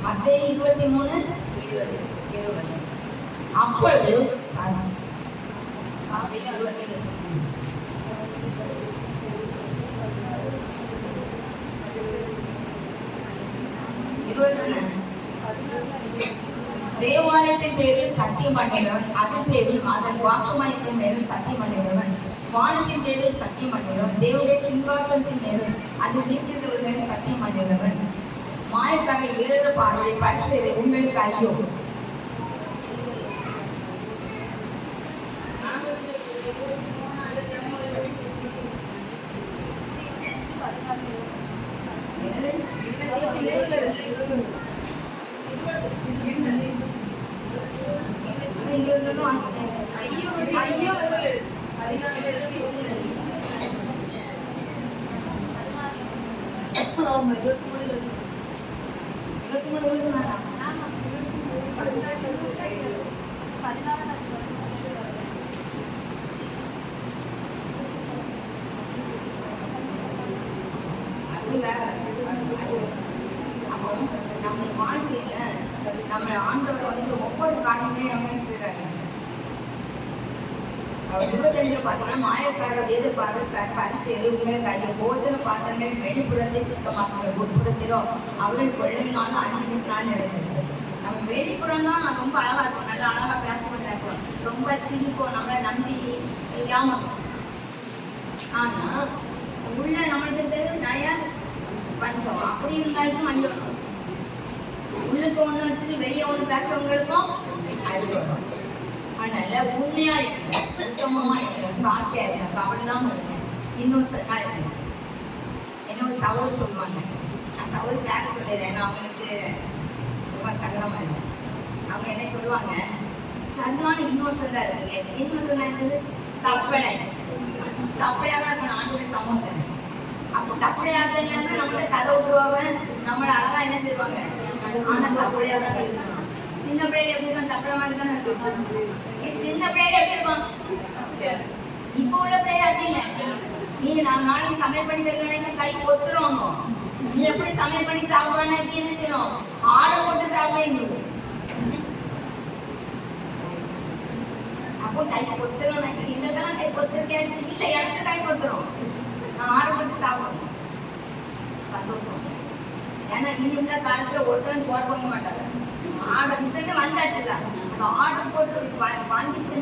மத்தேயு 23:20 அப்பொழுது தேவாலயத்தின் பேரில் சத்தியம் பண்ணுகிறவன், அதன் பேரில் அதன் வாசமாயத்தின் மேலும் சத்தியம் பண்ணுகிறவன், வானத்தின் பேரில் சத்தியம் பண்ணுகிறவன், தேவனுடைய சிங்காசனத்தின் மேலும் அது வீழ்ச்சிகள் மேலும் சத்தியம் பண்ணுகிறவன், மாயக்காரர்கள் வேத பார்வை பரிசேரை உங்களுக்கு ஐயோ. அப்போ நம்ம வாழ்க்கையில நம்ம ஆண்டவர் ஒவ்வொரு காரியமே நம்ம செய்யறாங்க. அவர் 25 பார்த்தீங்கன்னா மாயக்கார வேத பரிசேரு உண்மையில கையை போஜன பாத்திரங்கள் வெளிப்புறத்தை சுத்தமாக்குற உட்புறத்திலோ அவர்கள் கொள்ளையினால அநீதினால நடக்கிறது. நம்ம வெளிப்புறம் தான் ரொம்ப அழகா இருக்கும், நல்லா அழகா பேசுவதா இருக்கும், ரொம்ப சிரிப்போம், நம்மளை நம்பி ஏமாத்தோம். ஆனா உள்ள நம்மளுக்கு நய பஞ்சம் அப்படி இருந்தாலும் மஞ்சள் உள்ளுக்கு ஒண்ணு வச்சுட்டு வெளியே ஒண்ணு பேசுறவங்களுக்கும் அறிவு வரும். அதனால உண்மையா இருக்க, சுத்தமா இருக்க, சாட்சியா இருக்க, கவலை இல்லாம இருக்க, இன்னொசா இருக்க. என்ன ஒரு சகோதரி சொல்லுவாங்க, நான் சகோதரி பேக்க சொல்லிடுறேன், ஏன்னா அவங்களுக்கு ரொம்ப சங்கடமா இருக்கு. அவங்க என்ன சொல்லுவாங்க, சரியான இன்னொசா இருக்கு. இன்னொசா இருக்குது தப்படை தப்பையாக இருக்கணும் ஆண்டுடைய சமூகத்தை. அப்போ தப்படையாக இருந்தாலும் நம்மள கதை விட்டுருவாங்க, நம்மளை அழகா என்ன செய்வாங்க. ஆனா தப்படையாக தான் இருக்கணும். சின்ன பிள்ளைகள் எப்படி இருக்கும்? தப்பட மாதிரி தானே இருக்கும். சின்ன பிள்ளைகள் எப்படி இருக்கும்? இப்போ உள்ள பிள்ளைகள் அப்படி இல்லை. நீ நான் நாளைக்கு சமையல் பண்ணி தருவேன் கை ஒத்துருவாங்க. நீ எப்படி சமையல் பண்ணி சாப்பிடுவானா இப்படி என்ன செய்யணும்? ஆர்டர் போட்டு சாப்பிட எங்களுக்கு. அப்போ கை கொத்துரும். இன்னதெல்லாம் கை கொத்திருக்கேன் இல்லை, எனக்கு கை கொத்துரும். நான் ஆர்டர் சாப்பிடணும், சந்தோஷம். ஏன்னா இனி உள்ள காலத்துல ஒருத்தரும் சோறு வாங்க மாட்டாங்க. ஆர்டர் இப்பவே வந்தாச்சுல, அந்த ஆர்டர் போட்டு வாங்கிட்டு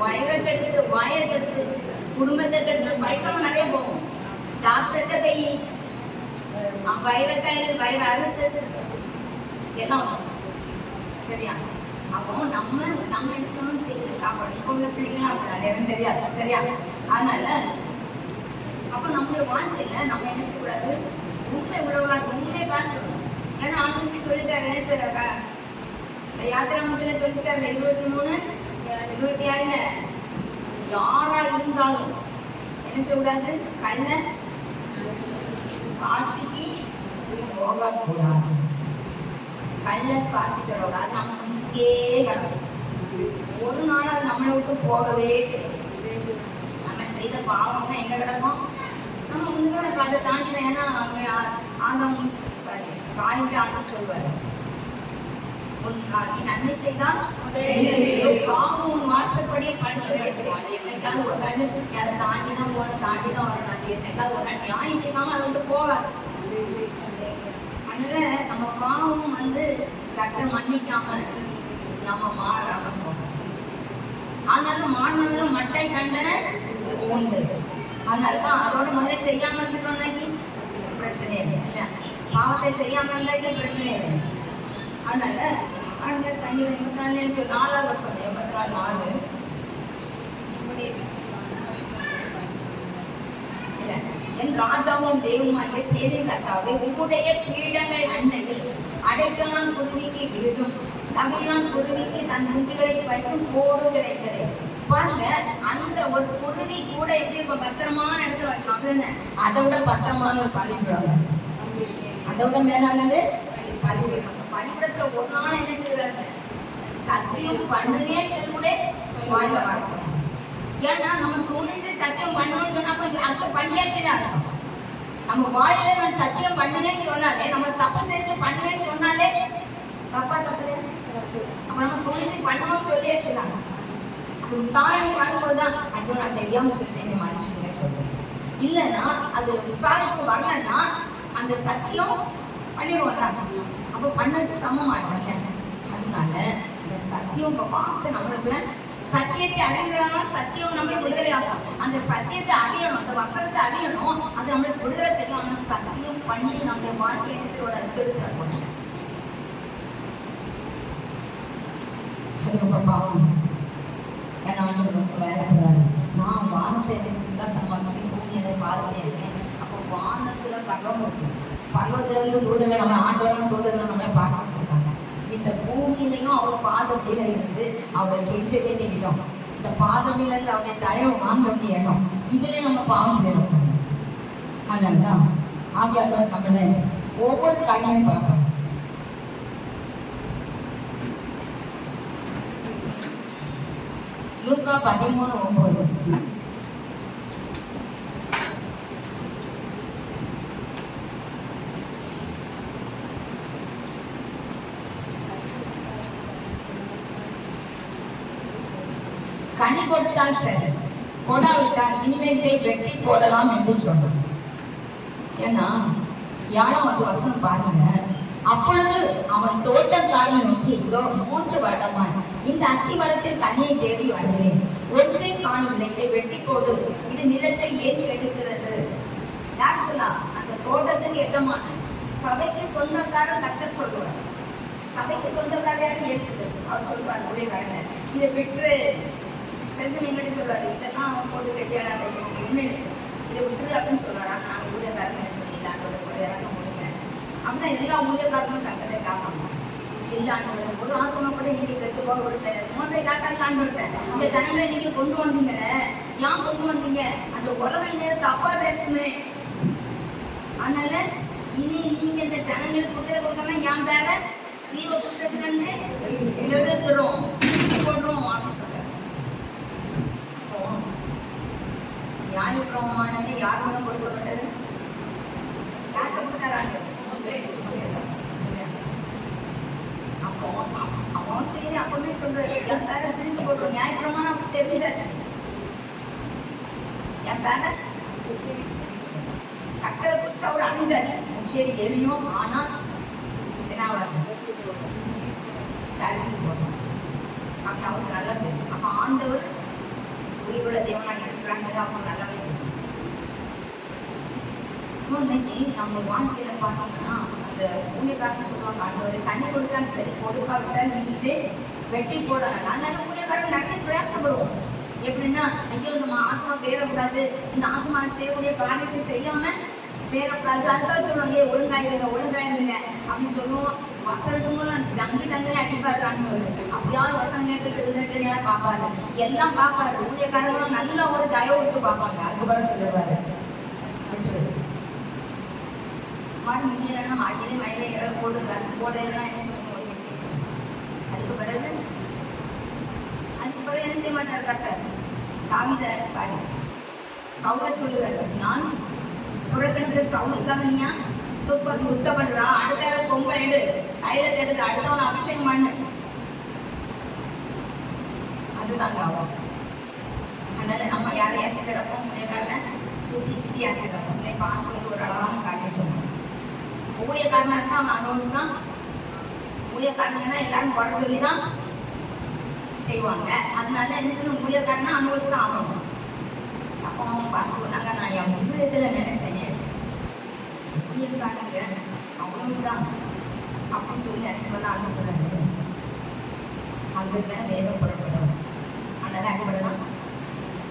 வயரை கெடுத்து குடும்பத்தை கெடுத்து பைசாவும் நிறைய போகும். டாக்டர்கிட்ட போய் வயிறை கழிவு வயிறு அறுத்து எல்லாம் சரியா அப்போ நம்ம என்ன சொன்னாலும் செய்து சாப்பாடு. இப்போ உள்ள பிள்ளைங்க அப்படிதான் எனக்கு தெரியாது சரியா. அதனால அப்போ நம்மளுடைய வாழ்க்கையில நம்ம என்ன செய்யக்கூடாது, உண்மை உள்ளவர்களாக உண்மையை பேசணும். ஏன்னா ஆண்டுக்கு சொல்லிட்டாரு யாத்திராமத்துல சொல்லிட்டாரு 23:27 யாரா இருந்தாலும் என்ன செய்யக்கூடாது, கண்ண சாட்சிக்கு போகக்கூடாது, கள்ள சாட்சி சொல்லக்கூடாது. நம்ம முன்னுக்கே கிடக்கும். ஒரு நாள் அது நம்மளை விட்டு போகவே செய்யும். நம்ம செய்த பாவம் எங்க கிடக்கும், நம்ம முன்னுக்கு அதை தாண்டினோம். ஏன்னா ஆதம் சாரி காய்ந்து ஆண்டு சொல்வாரு, நீ நன்மை செய்தால் பாவம் உன் வாசப்படியே படுத்து கிடக்கும். அது என்னைக்காவது ஒரு நாள் அதை தாண்டிதான் போகணும், தாண்டிதான் வரணும். அது என்னைக்காவது ஒரு நாள் நியாயம் கேட்காம அதை விட்டு போகாது. அதனால நம்ம பாவம் கட்ட மன்னிக்காம நம்ம மாறாம போகணும். ஆனாலும் மாறினவங்க மட்டை கண்டன உண்டு. அதனாலதான் அதோட முதல்ல செய்யாம இருந்துட்டோம்னாக்கி பிரச்சனை இல்லை, பாவத்தை செய்யாம இருந்தாக்கி பிரச்சனை இல்லை. அதனால அந்த சங்கீதம் 84 வசனம் 84 என் ராஜாவும் தேவமாகிய சேனையின் கர்த்தாவே, உம்முடைய பீடங்கள் அண்டையில் அடைக்கலான் குருவிக்கு வீடும் தகையான் குருவிக்கு தன் குஞ்சுகளை வைக்கும் கோடு கிடைக்கிறது. பாருங்க, அந்த ஒரு குருவி கூட எப்படி இப்ப பத்திரமான இடத்துல வைப்பாங்க, அதை விட பத்திரமான ஒரு பறிவிடுவாங்க, அதை விட மேலானது பறிவிடுவாங்க. பறிவிடத்துல ஒரு நாள் என்ன செய்யறாங்க, சத்தியம் பண்ணுவே சொல்லிக்கூட வாயில வரக்கூடாது. ஏன்னா நம்ம துணிஞ்சு சத்தியம் பண்ணணும்னு சொன்னப்போ அந்த பண்ணியாச்சுன்னா நம்ம வாயில நான் சத்தியம் பண்ணுங்கன்னு சொன்னாலே, நம்ம தப்பு செய்து பண்ணுங்கன்னு சொன்னாலே தப்பா தப்பு. அப்ப நம்ம துணிஞ்சு பண்ணணும்னு சொல்லியாச்சுனாங்க. அது விசாரணை வரும்போதுதான் ஐயோ நான் தெரியாம சொல்றேன் மனுஷன் சொல்றேன். இல்லைன்னா அது விசாரணைக்கு வரலன்னா அந்த சத்தியம் பண்ணிடுவோம்ல, அப்ப பண்ணது சமமாயிடும். அதனால இந்த சத்தியம் இப்ப பார்த்து நம்மளுக்குள்ள சத்தியத்தை அறிகிறாங்க, சத்தியம் நம்மளை விடுதலை ஆகும். அந்த சத்தியத்தை அறியணும், அந்த வசனத்தை அறியணும், அது நம்மளுக்கு விடுதலை தெரியும். சத்தியம் பண்ணி நம்முடைய வாழ்க்கையோட கெடுத்துறோம். அது ரொம்ப பாவம். ஏன்னா வேலை கூடாது, நான் வானத்தை சிங்காசனமா சொல்லி பூமி அதை பார்வையேன். அப்போ வானத்துல பர்வம் இருக்கு, பர்வத்துல இருந்து தூதர்கள் நம்ம ஆண்டவரும் தூதர்கள் நம்ம பார்த்துட்டு இருக்காங்க. இந்த பூமியிலையும் அவர் பாதத்தில இருந்து அவர் கெஞ்ச வேண்டிய இடம், இந்த பாதத்தில இருந்து அவருடைய தயவு வாங்க வேண்டிய இடம், இதுல நம்ம பாவம் செய்யணும். அதனால்தான் ஆகியாளர் நம்மள ஒவ்வொரு காரியமே பார்ப்போம். லூக்கா 13:9 கனி கொடுத்தால் சரி, கொடாவிட்டால் இனிமேலை வெட்டி போடலாம் என்று சொன்னது. ஏன்னா யாரும் அந்த வசனம் பாருங்க. அப்பொழுது அவன் தோட்டக்காரனை நோக்கி, இதோ 3 வருடமாய் இந்த அத்தி மரத்தில் கனியை தேடி வருகிறேன், ஒன்றை காணவில்லை, இதை வெட்டி போடு, இது நிலத்தை ஏன் கெடுக்கிறது. யார் சொல்லா, அந்த தோட்டத்துக்கு எட்டமான சபைக்கு சொந்தக்காரர் கர்த்தர் சொல்லுவார். சபைக்கு சொந்தக்காரர் யாரு? இயேசு கிறிஸ்து. அவர் சொல்லுவார் ஊழியக்காரங்க, இதை விட்டு சரிசம் எங்கிட்ட சொல்றாரு, இதெல்லாம் அவன் போட்டு கட்டியாடாத, உண்மையில இதை விட்டுரு அப்படின்னு சொல்றாரா. நான் ஊழியக்காரங்க சொல்லிடலான்னு ஒரு இறக்கம் கொடுப்பேன். அப்படிதான் எல்லா ஊழியக்காரங்களும் கர்த்தரை காப்பாங்க. எல்லாண்டு ஒரு ஆத்மா கூட நீங்க கெட்டு போக விட்டேன், மோசை காக்கான்னு விட்டேன். இந்த ஜனங்களை நீங்க கொண்டு வந்தீங்களே, ஏன் கொண்டு வந்தீங்க? அந்த உறவை நேரத்தை அப்பா பேசுமே. அதனால இனி நீங்க இந்த ஜனங்களுக்கு விடுதலை கொடுக்கணும், ஏன் வேலை ஜீவ புஸ்தகத்திலிருந்து எடுத்துரும் கொள்றோம் அப்படின்னு சொல்றாரு. நியாயப்பிரமாணமே யார் மூலம் கொடுக்கப்பட்டது? யார் கொடுத்தாராங்க? அப்போ மோசே அப்பவே சொல்றாரு, என் பேரை திரும்பி போடுறோம். நியாயப்பிரமாணம் தெரிஞ்சாச்சு, என் பேரை அக்கறை குச்சா ஒரு அணிஞ்சாச்சு, சரி எரியும். ஆனா என்ன கழிச்சு போட்டோம். அப்ப அவங்க நல்லா தெரியும். அப்ப ஆண்டவர் உயிருள்ள தேவனாக இருக்கிறாங்க, அவங்க நல்லாவே தெரியும். இன்னைக்கு நம்ம வாழ்க்கையில பார்த்தோம்னா அந்த ஊழியக்காரன்னு சொல்லுவாங்க, ஆண்டவர் கனி கொடுத்தாலும் சரி, கொடுக்காவிட்டால் நீ இதே வெட்டி போடணும். அதனால ஊழியக்காரங்க நிறைய பிரயாசப்படுவோம். எப்படின்னா, ஐயோ நம்ம ஆத்மா பேரக்கூடாது, இந்த ஆத்மா செய்யக்கூடிய காரியத்தை செய்யாம பேரக்கூடாது, அதுதான் சொல்லுவோம், ஏ ஒழுங்காயிருங்க ஒழுங்காயிருங்க அப்படின்னு சொல்லுவோம். வசனத்துங்களும் டங்குன்னு அடிப்பாரு. அப்படியாவது வசனம் கேட்டு பார்ப்பாரு, எல்லாம் பார்ப்பாரு. ஊழியக்காரங்களும் நல்ல ஒரு தயவு கொடுத்து பார்ப்பாங்க. அதுக்கு பிறகு சொல்லுவாரு, விட்டுரு மாடு முடியலன்னா மயிலே மயிலே இற போடுது, அது போடலாம் என்ன செய்யணும். அதுக்கு பிறகு என்ன செய்ய மாட்டார் கர்த்தர். தாவீத சாரி சவுல சொல்லுவாரு, நான் புறக்கணித்த சவுலுக்காக நீயா துக்கப்படுறா, அடுத்த கொம்பை எடு, தைலத்தை எடுத்து அடுத்தவன் அபிஷேகம் பண்ணு. அதுதாங்க அவர். அதனால நம்ம யாரும் ஏசிக்கிறப்போ ஊழியக்காரல சுத்தி ஏசிக்கிறப்போ இல்லை பாசுவது ஒரு அழகான காரியம் சொல்லுவாங்க. ஊழியக்காரனா இருக்கா அவன் அனௌன்ஸ் தான். ஊழியக்காரங்கன்னா எல்லாரும் குறை சொல்லி தான் செய்வாங்க. அதனால என்ன சொல்லணும், ஊழியக்காரனா அனௌன்ஸ் தான் ஆகணும். அப்போ அவங்க பாசு சொன்னாங்க, நான் என் இதயத்தில் நினைச்சேன், ஊழியக்காரங்க அவ்வளவுதான் அப்படின்னு சொல்லி நினைப்பதான் அண்ணன் சொன்னாங்க. அங்கிருக்க வேதம் புறப்படும். அதனால அடிப்படைதான்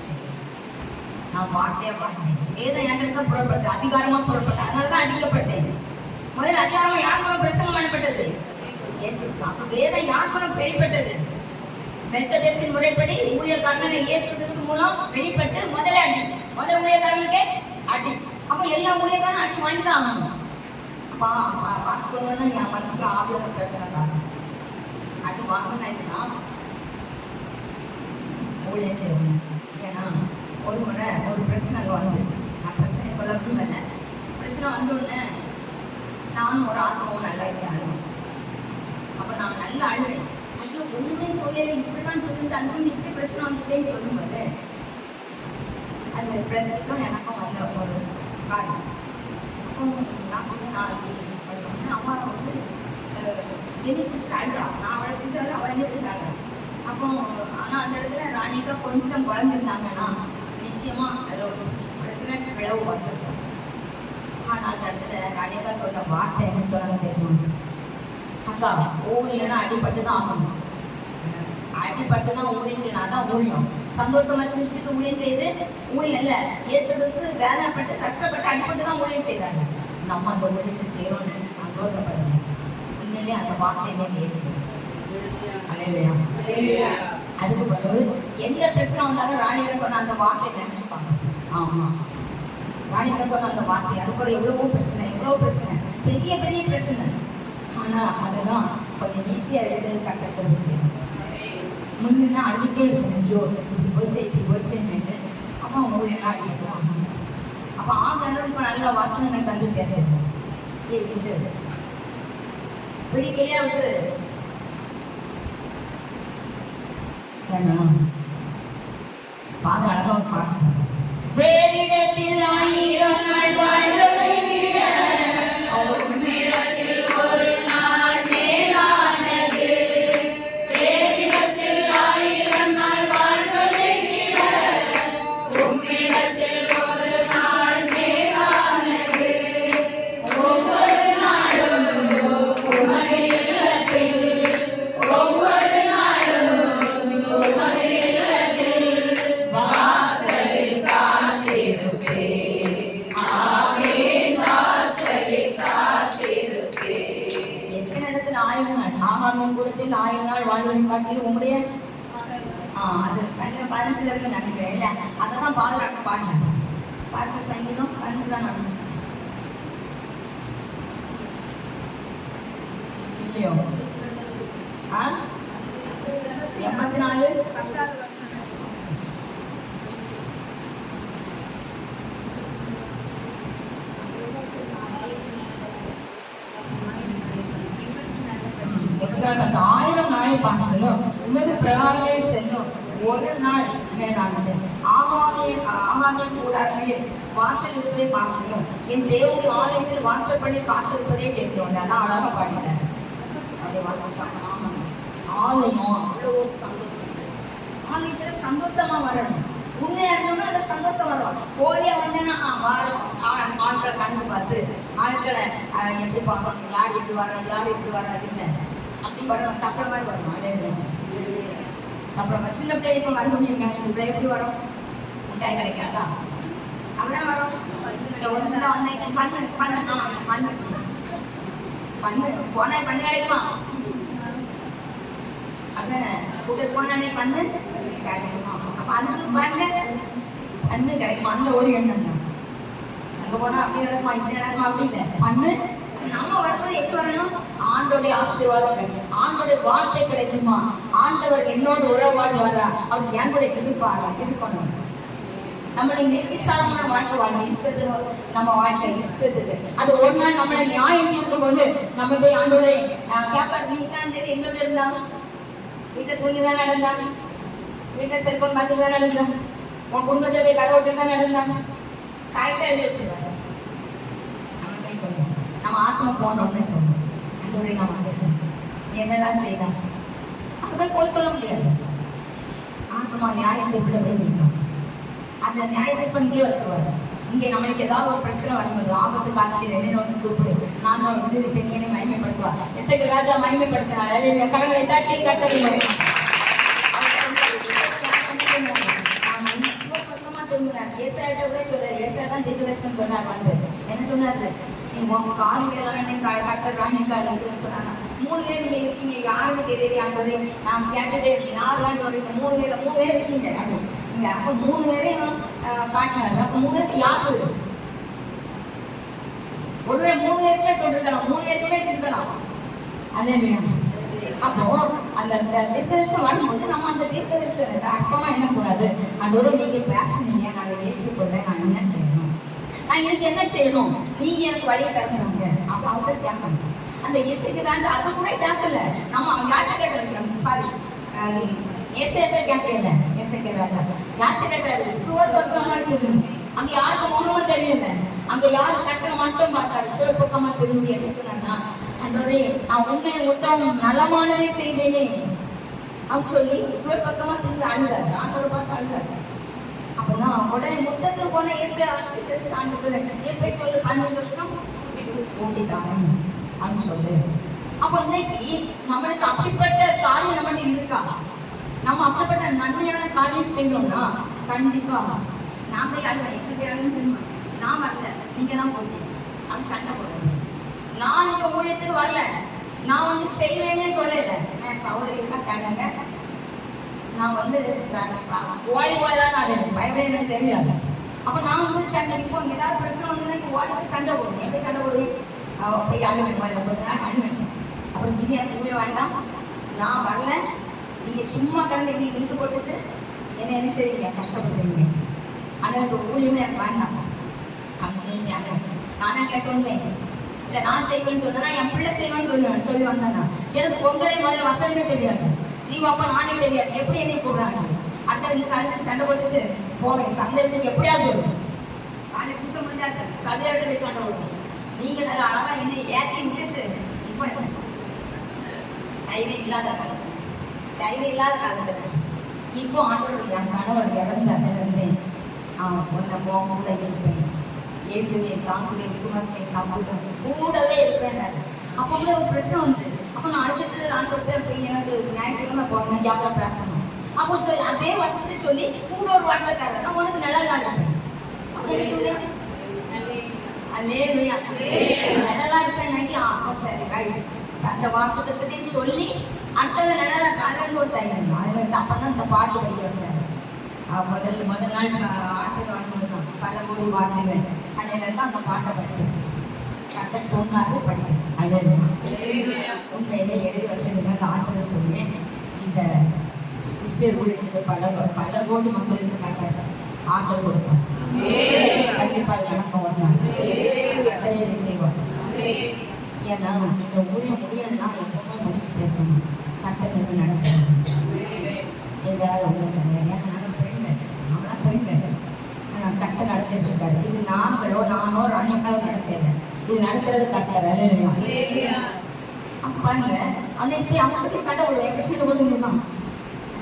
சரி, நான் வார்த்தையா பார்த்தேன். வேதம் என்கிட்ட புறப்பட்டு அதிகாரமா புறப்பட்டேன். அதனாலதான் அடிக்கப்பட்டேன். முதல்ல அதிகாரமா யார் மூலம் பிரசங்கம் பண்ணப்பட்டது? இயேசு. வேதம் யார் மூலம் வெளிப்பட்டது? மெல்கிதேசின் முறைப்படி ஊழியக்காரன் இயேசு கிறிஸ்து மூலம் வெளிப்பட்டு முதல் ஊழியக்காரனுக்கே அடி. அப்ப எல்லா ஊழியக்காரனும் அடி வாங்கிதான் ஆனாங்க. பாஸ்கோன்னா என் மனசுல ஆவியான பிரச்சனை அடி வாங்கினாதான் ஊழியம் செய்யணும். ஏன்னா ஒரு முறை ஒரு பிரச்சனை வந்து, நான் பிரச்சனை சொல்லவும் இல்லை, பிரச்சனை வந்தோடனே நானும் ஒரு ஆத்மாவும் நல்லா அழுவேன். அப்ப நான் நல்லா அழுவேன். ஐயோ ஒண்ணுமே சொல்லலை, இப்படிதான் சொல்லிட்டு அந்த இப்படி பிரச்சனை வந்துச்சேன்னு சொல்லும்போது அது பிரச்சனைக்கும் எனக்கும் வந்த ஒரு காரணம். அப்போ நான் சொன்னேன், நான் அப்படி பண்ணோம்னா அம்மா வந்து என்னை பிடிச்சி அழுறா, நான் அவளை பிடிச்சி அழுறா, அவள் என்னை பிடிச்சி அழுறா. அப்போ ஆனால் அந்த இடத்துல ராணிக்கா கொஞ்சம் குழந்திருந்தாங்கன்னா நிச்சயமா அதில் ஒரு பிரச்சனை பிளவு வந்துருக்கும். ஆனால் அந்த இடத்துல ராணிக்கா சொல்ற வார்த்தை என்ன சொல்றாங்க தெரியுமா? அக்கா ஊழியெல்லாம் அடிபட்டு தான் ஆகணும், அடிபட்டு தான் ஊழியம் செய்யணும், அதான் ஊழியம். சந்தோஷமா சிரிச்சுட்டு ஊழியம் செய்து ஊழியம் இல்லை. இயேசு கிறிஸ்து வேதனைப்பட்டு கஷ்டப்பட்டு அடிபட்டு தான் ஊழியம் செய்தாங்க. நம்ம அந்த ஊழியத்தை செய்யறோம் நினைச்சு சந்தோஷப்படுங்க. உண்மையிலேயே அந்த வார்த்தையை ஏற்றுக்கிறேன். அதுக்கு பிறகு எந்த பிரச்சனை வந்தாலும் ராணிகள் சொன்ன அந்த வார்த்தையை நினைச்சுப்பாங்க. ஆமா, ராணிகள் சொன்ன அந்த வார்த்தை, அதுக்கு எவ்வளவோ பிரச்சனை, பெரிய பெரிய பிரச்சனை. ஆனா அதெல்லாம் கொஞ்சம் ஈஸியா எடுக்கிறது கரெக்டாக வச்சு முன்னா அழுகிட்டே இருக்குது. ஐயோ இப்படி போச்சேன்னு அப்போ அவங்க ஊழியெல்லாம் அடிக்கிறாங்க. அப்போ ஆகணும் இப்போ நல்ல வசனங்கள் தந்து தெரியாது. விட்டு பிடிக்கலையா விட்டு பாத அழகா பாடணும். வேறிடத்தில் 1000 நாள் வாழ்ந்ததை விட உம்மிடத்தில் ஒரு நாள் மேலானது. வேறிடத்தில் 1000 நாள் வாழ்வதை விட உம்மிடத்தில் ஒரு நாள் மேலானது. ஒவ்வொரு நாளும் உமது இல்லத்தில், ஒவ்வொரு நாளும் உமது இல்லத்தில் வாசலில் காத்திருப்பேன். ஆமென், வாசலில் காத்திருப்பேன். எத்தனை இடத்துல 1000 நாள்? ஆகாமின் கூடத்தில் 1000 நாள் வாழ்வதை காட்டிலும் உங்களுடைய அது சங்கீதம் 15 இருக்கு நினைக்கிறேன். இல்லை, அதை தான் பாதுகாக்க பாடினாங்க. பாருங்க, சங்கீதம் 15 தான் நான் இல்லையோ 84 அந்த 1000 நாளை பார்க்கலும் உமது பிரகாரமே செல்லும் ஒரு நாள் மேலானது. ஆகாமின் கூடாரங்களில் வாசல் இருப்பதை பார்க்கணும், என் தேவனுடைய ஆலயத்தில் வாசப்படி காத்திருப்பதே கேட்கிறோம். அதான் அழகா பாடிட்டாரு. அப்படியே வாசல் பார்க்கலாம். ஆலயம் அவ்வளோ ஒரு சந்தோஷம். ஆலயத்துல சந்தோஷமா வரணும். உண்மையா இருந்தோம்னா அந்த சந்தோஷம் வரும். போலியா வந்தேன்னா வாரம் ஆட்களை கண்டு பார்த்து ஆட்களை எப்படி பார்க்கணும், யார் எப்படி வர்றாங்க யார் எப்படி வர்றாருன்னு அப்படி வரணும். தப்புற மாதிரி வரணும். அப்புறம் சின்ன பிள்ளை இப்போ வர முடியுங்க, இப்ப எப்படி வரும்? மிட்டாய் கிடைக்காதா? அப்படிதான் வரும். ஒண்ணு வந்தேன் பண்ணு பண்ணு பண்ணு பண்ணு போனா பண்ணு கிடைக்குமா? அப்படிதானே கூட்டிட்டு போனானே பண்ணு கிடைக்குமா? அப்ப அதுக்கு பண்ணு பண்ணு கிடைக்குமா? அந்த ஒரு எண்ணம் தான். அங்க போனா அப்படி நடக்குமா இப்படி நடக்குமா அப்படி இல்லை. பண்ணு நம்ம வரும்போது எங்க வரணும்? ஆண்டோடைய ஆசீர்வாதம் கிடைக்கும், ஆண்டோடைய வார்த்தை கிடைக்குமா? ஆண்டவர் என்னோட உறவாடு வரா, அவர் என் கூட இருப்பாரா? இருக்கணும். நம்மளை நிர்விசாரமான வாழ்க்கை வாழணும், இஷ்டத்துக்கு நம்ம வாழ்க்கை இஷ்டத்துக்கு. அது ஒரு நாள் நம்மளை நியாயம் இருக்கும் போது நம்ம போய் ஆண்டோரை கேப்பாரு, நீ தான் எங்க போய் இருந்தாங்க? வீட்டை தூங்கி தான் நடந்தாங்க, வீட்டை செல்போன் பார்த்து தான் நடந்தாங்க, உன் குடும்பத்தை போய் கடை விட்டு தான் நடந்தாங்க. கரெக்டா எழுதி சொல்லுவாங்க. நம்ம போய் சொல்லுவோம், நம்ம ஆத்மா போனோம்னு சொல்லுவோம், அந்தோடைய நம்ம கேட்போம் என்னெல்லாம் செய்தாங்க. அப்பதான் போய் சொல்ல முடியாது. ஆத்மா நியாயத்திற்குள்ள போய் நிற்கும். அந்த நியாயத்தை இங்கே வச்சுருவாரு. இங்கே நம்மளுக்கு ஏதாவது ஒரு பிரச்சனை வரும்போது ஆபத்து காலத்தில் என்ன வந்து கூப்பிடு, நான் வந்து பெண்ணியனை மகிமைப்படுத்துவார். இசைக்கு ராஜா மகிமைப்படுத்தினார். கரங்களை தட்டி கத்தறிங்க. ஏசாயிட்ட கூட சொல்ல, ஏசா தான் தீர்க்கதரிசனம் சொன்னார். வந்து என்ன சொன்னாரு? நீ உங்க காலையில கட்டர் சொன்னாங்க. 3 பேர் நீங்க இருக்கீங்க, யாருன்னு தெரியலையா? நான் கேட்டுட்டே இருக்கேன், யாருலான்னு சொல்றீங்க? 3 பேர் இருக்கீங்க அப்படின்னு. அப்ப 3 பேரையும் காட்டினாரு. அப்ப 3 பேருக்கு யாரு? ஒருவேளை 3 பேருக்கே தொட்டிருக்கலாம், 3 பேருக்குமே இருக்கலாம். அல்லையா? அப்போ அந்த தீர்க்கதரிசனம் வரும்போது நம்ம அந்த தீர்க்கதரிசனத்தை அர்த்தமா என்ன கூடாது? அதோட நீங்க பேசுனீங்க, நான் அதை ஏற்றுக்கொள்ள நான் என்ன செய்யணும்? நான் இதுக்கு என்ன செய்யணும்? நீங்க எனக்கு வழியை தரணுங்க. அப்ப அவங்க கேட்கணும். அந்த இசைக்கு தாண்டி அது கூட கேட்கல. நம்ம யார்கிட்ட கேட்கல, சாரி ஏசையத்தை கேட்கல. ஏசைக்கு ராஜா யார்கிட்ட கேட்டாரு? சுவர் பக்கமா திரும்பி. அங்க யாருக்கு ஒண்ணுமே தெரியல. அங்க யாரு கட்ட மட்டும் பார்த்தாரு. சுவர் பக்கமா திரும்பி என்ன சொன்னார்னா, அன்றே நான் உண்மை உத்தம் நலமானதை செய்தேனே அப்படின்னு சொல்லி சுவர் பக்கமா திரும்பி அழுதாரு. ஆண்டவர் பார்த்து அழுதாரு. அப்பதான் உடனே முத்தத்துக்கு போன ஏசை சொல்லு, எப்ப சொல்லு 15 வருஷம் ஓட்டிட்டாங்க அப்படின்னு சொல்லு. அப்ப இன்னைக்கு நம்மளுக்கு அப்படிப்பட்ட காரியம் நம்ம இருக்கா? நம்ம அப்படிப்பட்ட நன்மையான காரியம் செய்யணும்னா கண்டிப்பா நான் போய் அழுவேன். எங்க அழுன்னு நான் வரல, நீங்க தான் போட்டீங்க அப்படின்னு சண்டை போடுறேன். நான் இந்த ஊழியத்துக்கு வரல, நான் வந்து செய்வேன்னு சொல்லல. சகோதரிக்கா கேட்டாங்க, நான் வந்து ஓய்வாதான் நான் பயமே எனக்கு தெரியாது. அப்ப நான் வந்து சண்டை இப்போ ஏதாவது பிரச்சனை வந்து ஓடிச்சு சண்டை போடுவேன். எங்க சண்டை போடுவேன்? போய் அழுவேன், அழுவேன். அப்புறம் இது எனக்கு ஊழிய வேண்டாம், நான் வரல, நீங்க சும்மா கடந்து என்ன இழுத்து போட்டுட்டு என்ன செய்வீங்க? கஷ்டப்படுறீங்க. ஆனால் இந்த ஊழியமே எனக்கு வேண்டாம் அப்படின்னு சொல்லி நானா கேட்டு வந்தேன். இல்ல நான் செய்வேன்னு சொன்னா என் பிள்ளை செய்வேன்னு சொல்லி வந்தேன்னா எனக்கு பொங்கலை முதல்ல வசனமே தெரியாது, ஜீவாப்பா நானே தெரியாது, எப்படி என்னை கூப்பிடுறாங்க? அடுத்த வீட்டுக்கு அழைச்சி சண்டை போட்டுட்டு போவேன். சந்தைக்கு எப்படியாவது இருக்கும், நாளை புதுச முடிஞ்சாது சபையோட போய் சண்டை போடுவேன். நீங்க நல்லா அழகா என்னை ஏற்றி விட்டுச்சு. இப்போ தைரியம் இல்லாத காலத்துல இப்போ ஆண்டவருடைய கணவர் இறந்து அதிலிருந்து உன்னை கூட இருப்பேன், எழுதுவேன், தாங்குவேன், சுமப்பேன், கூடவே இருப்பேன். அப்போ வந்து ஒரு பிரச்சனை வந்து அப்போ நான் அடுத்துட்டு ஆண்டவர்கிட்ட போய் எனக்கு ஞாயிற்றுக்கிழமை போகணும், ஜாப்ல பேசணும். அப்போ சொல்லி அதே வசதி சொல்லி கூட ஒரு வார்த்தை தரேன், நான் உனக்கு நல்லா இருப்பேன். நல்லா இருப்பேன். சரி, அந்த வார்த்தை பத்தி சொல்லி அடுத்த நல்லா காலையில் ஒரு தைரியம். அதுல இருந்து அப்பதான் இந்த பாட்டு படிக்கிறேன் சார். முதல் நாள் ஆட்டுக்கு வாங்கும்போது தான் பல கோடி வார்த்தைகள் அன்னையில இருந்து அந்த பாட்டை படிக்கிறேன். கத்த சொன்னாரு படிக்கிறேன். அல்ல உண்மையிலே எழுதி வச்சிருந்தேன். ஆட்டுல சொல்லுவேன், இந்த இஸ்ரேல் ஊழியத்துக்கு பல கோடி மக்களுக்கு கட்ட ஆட்டல் கொடுப்போம். கண்டிப்பா நடக்கும் ஒரு நாள் கட்டளை செய்வாங்க. ஏன்னா இந்த ஊழியம் முடியணும்னா எப்பவுமே முடிச்சுட்டு இருக்கணும். கட்டளை நடக்கணும். எங்களால் உங்களுக்கு கிடையாது. ஏன்னா நாங்கள் பெண்கள், அவங்களாம் பெண்கள். கட்ட நடத்திட்டு இருக்காரு. இது நானோ ராணிக்காக நடத்தல, இது நடக்கிறது கட்டளை. பாருங்க, அன்னைக்கு அவங்க போய் சண்டை போடுவோம். எப்படி சண்டை போடுவீங்களா?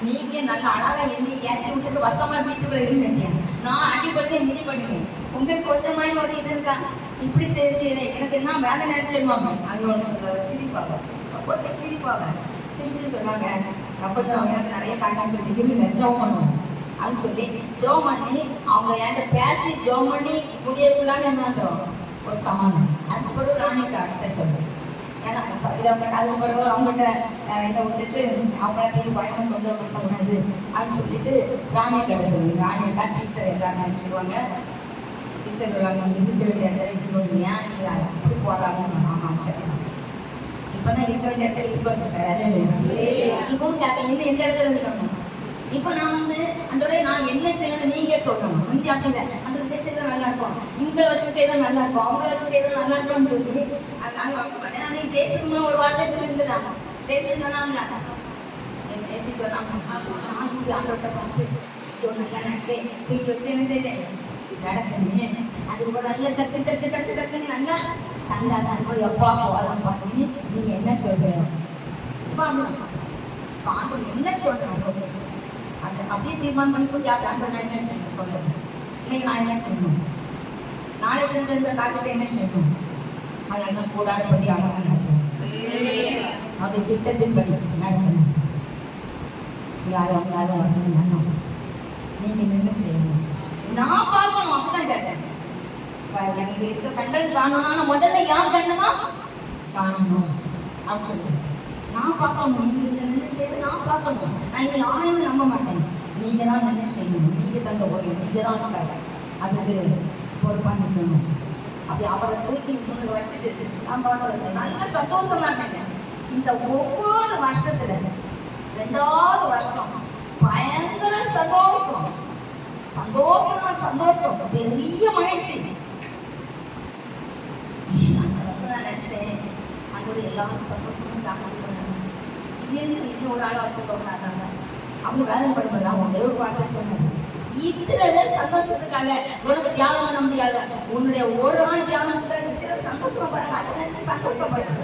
நீங்க நல்ல அழகா என்னை ஏற்றி விட்டுட்டு வசமா வீட்டுக்குள்ள இருந்துட்டீங்க. நான் அடிப்படுறதை மிதி பண்ணுவேன். உங்களுக்கு கொஞ்சமாய் ஒரு இது இருக்காங்க, இப்படி செய்து எனக்கு என்ன வேலை நேரத்தில் இருவாங்க. அங்கே ஒன்று சொல்லுவாங்க, சிரிப்பாங்க சிரிச்சுட்டு சொன்னாங்க, அப்போ எனக்கு நிறைய காரணம் சொல்லிட்டு இல்லை ஜெபம் பண்ணுவோம் அப்படின்னு சொல்லி ஜெபம் பண்ணி அவங்க என்கிட்ட பேசி ஜெபம் பண்ணி முடியக்குள்ளான்னு என்ன ஒரு சமானம். அதுக்கு பிறகு ராணிகிட்ட அடுத்த சொல்றேன். ஏன்னா இதை அவங்ககிட்ட அதுக்கு பிறகு அவங்ககிட்ட இதை விட்டுட்டு அவங்கள போய் பயணம் தொந்தரவு கொடுத்தக்கூடாது அப்படின்னு சொல்லிட்டு ராணிகிட்ட சொல்லுவேன். ராணியக்கா டீச்சர் எல்லாரும் நினச்சிடுவாங்க. டீச்சர் சொல்லுவாங்க இருக்க வேண்டிய இடத்துல இருக்கணும், ஏன் நீங்கள் அப்படி போடுறாங்க. ஆமாம் சரி, இப்போதான் இருக்க வேண்டிய இடத்துல இருக்க சொல்கிறேன். இப்பவும் கேட்பேன் இன்னும் எந்த இடத்துல இருக்கணும். இப்போ நான் அன்றோட நான் என்ன செய்யணும் நீங்க சொல்லணும். முந்தி அப்படி இல்லை, அன்று இதை செய்தால் நல்லா இருக்கும், இவங்களை வச்சு செய்தால் நல்லா இருக்கும், அவங்கள வச்சு செய்தால் நல்லா இருக்கும்னு சொல்லி அன்னைக்கு ஜெயசிங்கம் ஒரு வார்த்தை சொல்லியிருந்தாங்க. ஜெயசிங் சொன்னாங்க, ஜெயசிங் சொன்னாங்க நான் இப்படி ஆண்டோட்ட பார்த்து நல்லா நடக்கேன் தூக்கி வச்சு என்ன செய்தேன் நடக்குன்னு. அதுக்கு ஒரு நல்ல சக்கு சக்கு சக்கு சக்குன்னு நல்லா தந்தாங்க. எப்பா போதான் பார்த்து நீங்க என்ன சொல்றீங்க ஆண்டவர் என்ன சொல்றாங்க அது அப்படியே தீர்மானம் பண்ணி போய் ஆண்டவர் நான் என்ன செய்யணும் சொல்றேன். இன்னைக்கு நான் என்ன செய்யணும், நாளைக்கு இந்த காட்டுக்கு என்ன செய்யணும், அதனால கூடாதபடி அழகா நடக்கணும். அப்படி திட்டத்தின்படி நடக்கணும். யார் வந்தாலும் அப்படின்னு நீங்க என்ன செய்யணும் நான் பார்க்கணும். அப்படிதான் கேட்டேன். எனக்கு இருக்க கண்கள் காணணும், முதல்ல யார் கண்ணுமா காணணும் அப்படின்னு சொல்லிட்டு நான் பார்க்கணும். நீங்க இந்த நின்று செய்து நான் பார்க்கணும். நான் இங்க யாரையும் நம்ப மாட்டேன். நீங்க தான் நின்று செய்யணும். நீங்க தந்த ஒரு நீங்க தான் அதுக்கு பொறுப்பாண்டிக்கணும். அப்படி அவரை தூக்கி முன்னு வச்சுட்டு நான் பாட்டு நல்ல சந்தோஷமா இருந்தேங்க. இந்த ஒவ்வொரு வருஷத்துல 2வது வருஷம் பயங்கர சந்தோஷம், சந்தோஷமா சந்தோஷம், பெரிய மகிழ்ச்சி. அந்த வருஷம் நான் நினைச்சேன் அங்கோட எல்லாரும் சந்தோஷமும் ஜாக்கிரதை இது ஒரு ஆளை வச்சு தோணாதாங்க. அவங்க வேலை படும்போது அவங்க ஒரு வார்த்தை சொன்னாங்க, இத்தனை சந்தோஷத்துக்காக உனக்கு தியாகம் பண்ண முடியாது, உன்னுடைய ஒரு ஆள் தியாகத்துக்காக இத்தனை சந்தோஷமா பாருங்க. அதை நினைச்சு சந்தோஷப்படுறது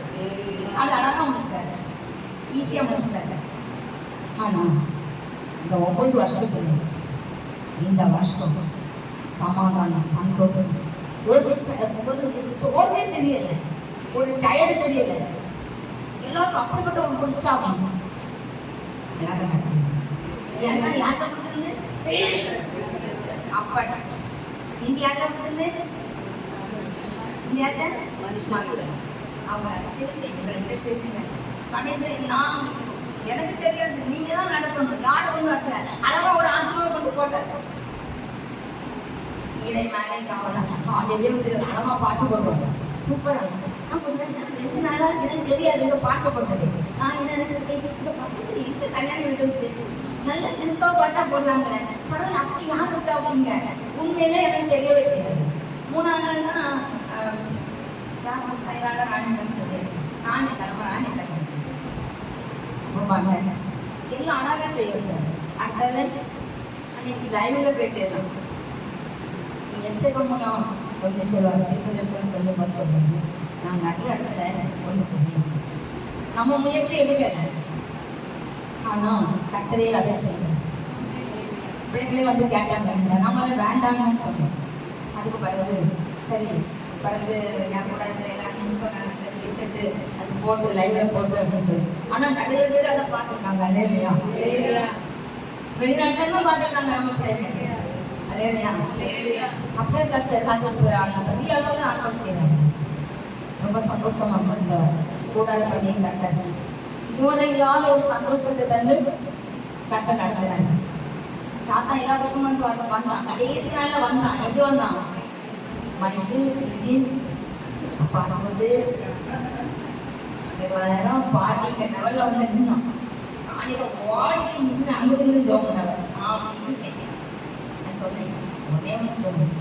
அது அழகா முடிச்சிட்டாரு, ஈஸியா முடிச்சிட்டாரு. ஆனா இந்த 9 வருஷத்துல இந்த வருஷம் சமாதானம் சந்தோஷம் ஒரு சோர்வே தெரியல, ஒரு டயர்டு தெரியல. எல்லாருக்கும் அப்படிப்பட்ட ஒரு உற்சாகம். ஏன்னா யார்கிட்ட கொடுத்துருந்து அப்பாட்ட இந்தியாட்ட கொடுத்துருந்து இந்தியாட்ட அவங்க அதை செய்யுங்க இதை செய்யுங்க. கடைசியில் நான் எனக்கு தெரியாது, நீங்க தான் நடக்கணும். யாரும் ஒன்று நடக்கல. அழகா ஒரு ஆத்மாவை கொண்டு போட்டாரு. கீழே மேலே காலையிலே அழகா பாட்டு போடுவாங்க, சூப்பரா. நான் 2 நாளா எனக்கு தெரியாது இந்த பாட்டு போட்டது. நான் என்ன நினைச்சேன், இந்த பக்கத்துல இந்த கல்யாண வீடு நல்ல கிறிஸ்தவ பாட்டா போடலாங்களே, பரவாயில்ல அப்படி யார் விட்டா அப்படிங்க உண்மையிலே எனக்கு தெரியவே செய்யாது. 3ஆவது நாள் தான் யாரும் சைலால ராணி தெரிஞ்சு ராணி தலைமை ராணி என்ன சொல்றேன் எல்லாம் அழகா செய்ய வச்சாரு. அடுத்தால அன்னைக்கு லைவ்ல போயிட்டு எல்லாம் எஸ்ஏ பண்ணலாம் அப்படின்னு சொல்லுவாங்க. சொல்லும் போது சொல்லுங்க நான் நிறைய இடத்துல கொண்டு போகணும். நம்ம முயற்சி எடுக்கல, ஆனா கட்டளையே அதை செய்யணும். பிள்ளைங்களே வந்து கேட்டாங்க, நம்மள வேண்டாம்னு சொல்றோம். அதுக்கு பிறகு சரி பிறகு என் கூட எல்லாரும் சொன்னாங்க, சரி இருக்கட்டு அது போட்டு லைவ்ல போட்டு அப்படின்னு சொல்லி. ஆனா நிறைய பேர் அதை பார்த்துருக்காங்க இல்லையா, வெளிநாட்டுல பார்த்துருக்காங்க நம்ம பிள்ளைங்க இல்லையா. அப்படியே கத்தர் அது அந்த பெரிய அளவுல ஆட்டம் செய்யறாங்க. ரொம்ப சந்தோஷமா இந்த கூடாத பண்டிகை கட்ட இதுவரை இல்லாத ஒரு சந்தோஷத்தை தந்து கட்ட நடத்துறாங்க. சாத்தா எல்லாருக்கும் வந்து வந்தான், கடைசி நாள்ல வந்தான். எப்படி வந்தான், பாஸ்போர்ட்டு பாட்டிங்க லெவல்ல வந்து நின்னோம். வாடிக்கை மிஸ் அங்கிருந்து ஜோம் பண்ணவர் அப்படின்னு கேட்டேன். நான் சொன்னேன் உடனே சொல்றேன்,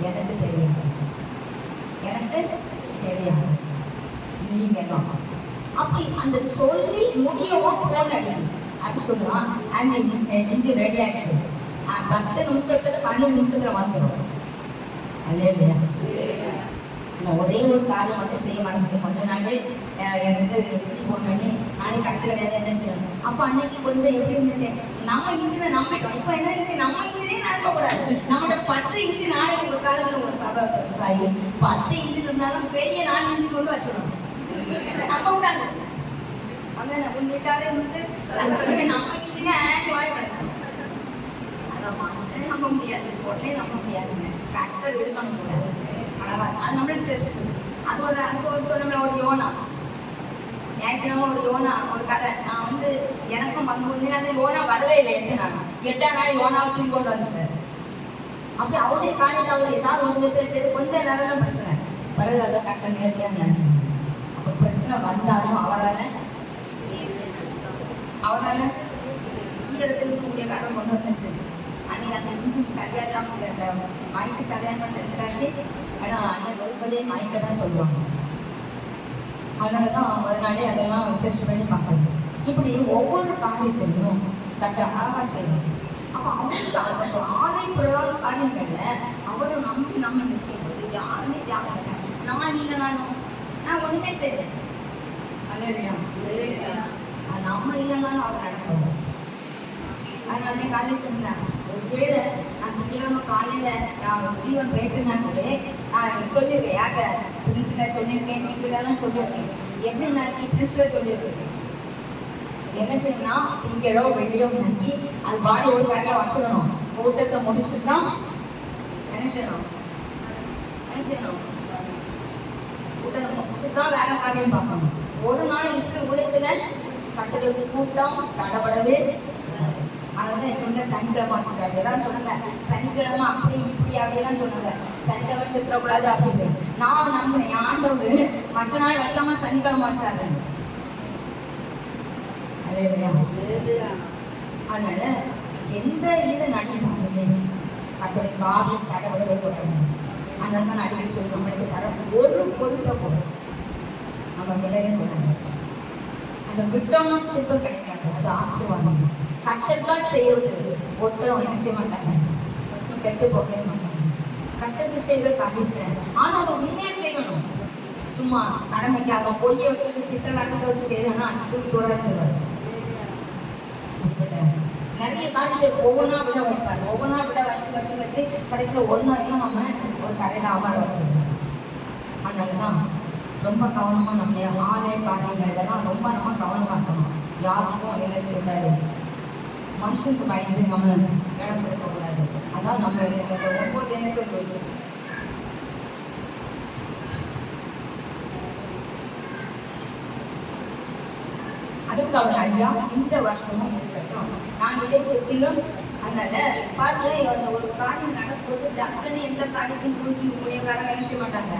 எனக்கு தெரியாது, எனக்கு தெரியாது, நீங்க தான் அப்படி அந்த சொல்லி முடியவும் போன் அடிக்குது. அப்படி சொல்லுவான் ஆம்புலன்ஸ் நெஞ்சு ரெடி ஆகிடுது. 10 நிமிஷத்துல 12 நிமிஷத்துல வந்துடும். இல்லையா, நான் ஒரே ஒரு காரியம் மட்டும் செய்ய மாட்டேன். கொஞ்ச நாள் எனக்கு ஃபோன் பண்ணி நாளைக்கு கட்டு கிடையாது என்ன செய்யணும். அப்போ அன்னைக்கு கொஞ்சம் எப்படி இருந்துட்டேன், நம்ம இன்ஜினை நம்பிட்டோம். இப்போ என்ன இருக்கு, நம்ம இன்ஜினே நம்பக்கூடாது. நம்மளோட 10 இன்ஜின் நாளைக்கு ஒரு காலத்தில் ஒரு சபை பெருசாகி 10 இன்ஜின் இருந்தாலும் பெரிய 4 இன்ஜின் கொண்டு வச்சிடணும். நம்ப விட்டாங்க அங்க முன்னிட்டாலே வந்து சந்தோஷம். நம்ம இல்லைங்க ஆடி வாய்ப்பு அதை மனுஷனே நம்ப முடியாது, உடனே நம்ப முடியாதுங்க. கர்த்தர் இருக்கணும் கூட அழகா. அது நம்மளுக்கு டெஸ்ட். அதுக்கு ஒரு சொன்ன ஒரு யோனா, ஞாயிற்றுக்கிழமை ஒரு யோனா ஒரு கதை. நான் வந்து எனக்கும் பங்கு உண்டு. அந்த யோனா வரவே இல்லை. 8ஆம் நாள் யோனாவை தூக்கி கொண்டு வந்துட்டார். அப்படி அவருடைய காரியத்தை அவர் ஏதாவது ஒரு விதத்தில் செய்து கொஞ்சம் நேரம் தான் பிரச்சனை, பிறகு அதை கட்ட நேரடியாக நடக்கும். அப்போ பிரச்சனை வந்தாலும் அவரால் ஈரத்தில் இருக்கக்கூடிய காரணம் கொண்டு வந்துச்சு. அன்னைக்கு அந்த இன்ஜின் சரியாக இல்லாமல் மைக்கு சரியாக இருந்தாச்சு. ஏன்னா அண்ணன் வருவதே மைக்கை தான் சொல்லுவாங்க. அதனால தான் முதல் நாளே அதெல்லாம் டெஸ்ட் பண்ணி பார்க்கணும். இப்படி ஒவ்வொரு காரியத்திலையும் தட்ட அழகாக செய்யணும். அப்போ அவருக்கு ஆலை பிரயோக காரியங்கள்ல அவரை நம்பி நம்ம நிற்கும் போது யாருமே தியாகம் இல்லை. நான் இல்லைனாலும் நான் ஒன்றுமே செய்வேன். இல்லையா? நம்ம இல்லைனாலும் அவர் நடக்கும். அதனால காலையில் சொன்னேன், ஒருவேளை நான் திங்கக்கிழமை காலையில் ஜீவன் போயிட்டுனாக்கவே நான் சொல்லியிருக்கேன். யார்கிட்ட பிரின்ஸிட்ட சொல்லியிருக்கேன், நீங்களாம் சொல்லியிருக்கேன். எப்படி நாக்கி பிரின்ஸில் சொல்லியிருக்கேன். என்ன செய்யணும்னா திங்களோ வெள்ளியோ நாக்கி அது பாடி ஒரு கரையில் வச்சிடணும். கூட்டத்தை முடிச்சுட்டு தான் என்ன செய்யணும் கூட்டத்தை முடிச்சுட்டு தான் வேற காரியம் பார்க்கணும். ஒரு நாள் இஸ்ரேல் உலகத்துல கட்டளை கூட்டம் தடப்படவே. அதனால எங்க சனிக்கிழமை வச்சுட்டாரு. எல்லாரும் சொன்னாங்க சனிக்கிழமை அப்படி இப்படி அப்படியெல்லாம் சொன்னாங்க. சனிக்கிழமை சித்திரக்கூடாது அப்படின்னு நான் நம்பினேன். ஆண்டவர் மற்ற நாள் வைக்காம சனிக்கிழமை வச்சாரு. அதனால எந்த இதை நடித்தாலுமே அப்படி காரியம் தடப்படவே கூடாது. அதனால தான் அடிக்கடி சொல்றோம், நம்மளுக்கு தர ஒரு பொருட்டை போடும் நம்ம விடவே கூடாது. அந்த விட்டோம்னா திருப்பம் கிடைக்காது. அது ஆசீர்வாதம். கட்டத்தான் செய்யறது ஒருத்தரும் என்ன செய்ய மாட்டாங்க, கெட்டு போகவே மாட்டாங்க. கட்டத்தை செய்யற காரியத்தை ஆனா அதை உண்மையா செய்யணும். சும்மா கடமைக்காக பொய்ய வச்சுட்டு திட்டலாட்டத்தை வச்சு செய்யணும்னா அது தூக்கி தூரம் சொல்லுவாரு. நிறைய காரியத்தை ஒவ்வொன்றா விட வைப்பாரு. ஒவ்வொன்றா விட வச்சு கடைசியில் ஒன்றாயும் நம்ம ஒரு கரையில் அமர வச்சிருக்கோம். அதனாலதான் ரொம்ப கவனமா நம்முடைய ஆலய காரியங்கள்லாம் ரொம்ப நம்ம கவனமா இருக்கணும். யாருக்கும் என்ன செய்யாது, மனுஷனுக்கு பயந்து நம்ம இடம் கொடுக்கக்கூடாது. அதான் நம்ம ஒவ்வொரு என்ன சொல்றது. அதுக்கு அவர் ஐயா இந்த வருஷமும் இருக்கட்டும், நான் இதை செட்டிலும். அதனால பார்த்து ஒரு காரியம் நடக்கும்போது டக்குன்னு எந்த காரியத்தையும் தூக்கி ஊழியக்காரங்க என்ன செய்ய மாட்டாங்க,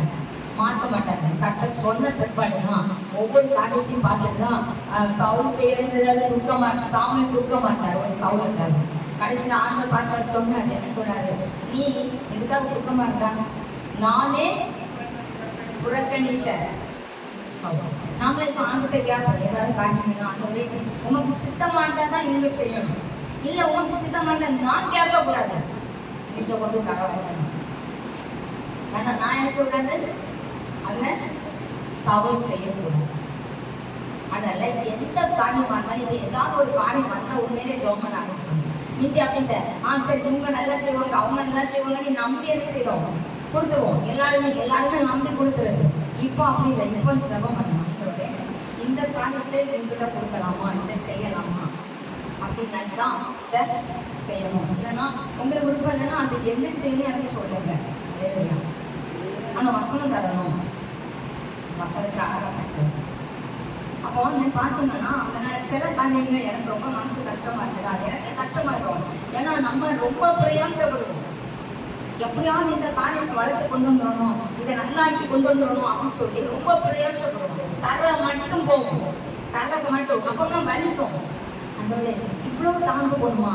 மாற்ற மாட்டாங்க. கரெக்டாக சொன்ன பிற்பாடுதான் ஒவ்வொரு காரியத்தையும் பார்த்துதான் சவுல் பேரை துக்க மாட்டார், சாமியை துக்க மாட்டார். ஒரு சவுலுக்காக கடைசியில் ஆண்ட பார்த்தார் சொன்னார். என்ன சொன்னாரு, நீ எதுக்காக துக்க மாட்டாங்க, நானே புறக்கணித்த சவுல். நாங்களே இப்போ ஆண்கிட்ட கேட்போம், ஏதாவது காரியம் ஆண்டவரே உனக்கு சித்தமாட்டாதான் இவங்க செய்யணும், இல்லை உனக்கு சித்தமாட்டா நான் கேட்கக்கூடாது, நீங்க கொண்டு தர வைக்கணும். ஆனா நான் என்ன சொல்றது, அதுல தவறு செய்யக்கூடாது. அதனால எந்த காரியமா இருந்தாலும் இப்ப ஏதாவது ஒரு காரியம் வந்தா உண்மையிலே ஜெபம் பண்ண ஆரம்பிச்சோம். மீதி அப்படின்ட்டு சரி இவங்க நல்லா செய்வாங்க அவங்க நல்லா செய்வாங்க நீ நம்பி என்ன செய்வோம் கொடுத்துருவோம். எல்லாருமே நம்பி கொடுத்துருது. இப்போ அப்படி இல்லை. இப்போ ஜெபம் பண்ணணும், இந்த காரியத்தை எங்கிட்ட கொடுக்கலாமா, இதை செய்யலாமா அப்படின்னு தான் இதை செய்யணும். இல்லைன்னா உங்களுக்கு விருப்பம் இல்லைன்னா அது என்ன செய்யணும் எனக்கு சொல்லுங்க. இல்லையா? ஆனா வசனம் தரணும், வசனத்துல அழகா பேசுறது. அப்போ நீ பார்த்தீங்கன்னா அந்த சில காரியங்கள் எனக்கு ரொம்ப மனசு கஷ்டமா இருக்குதா, எனக்கு கஷ்டமாயிடும். ஏன்னா நம்ம ரொம்ப பிரயாசப்படுவோம், எப்படியாவது இந்த காரியத்தை வளர்த்து கொண்டு வந்துடணும், இதை நல்லாக்கி கொண்டு வந்துடணும் அப்படின்னு சொல்லி ரொம்ப பிரயாசப்படுவோம். தர மட்டும் போவோம், தரக்கு மட்டும் அப்பதான் வலிக்கும். அந்த இவ்வளவு தாங்க போடுமா,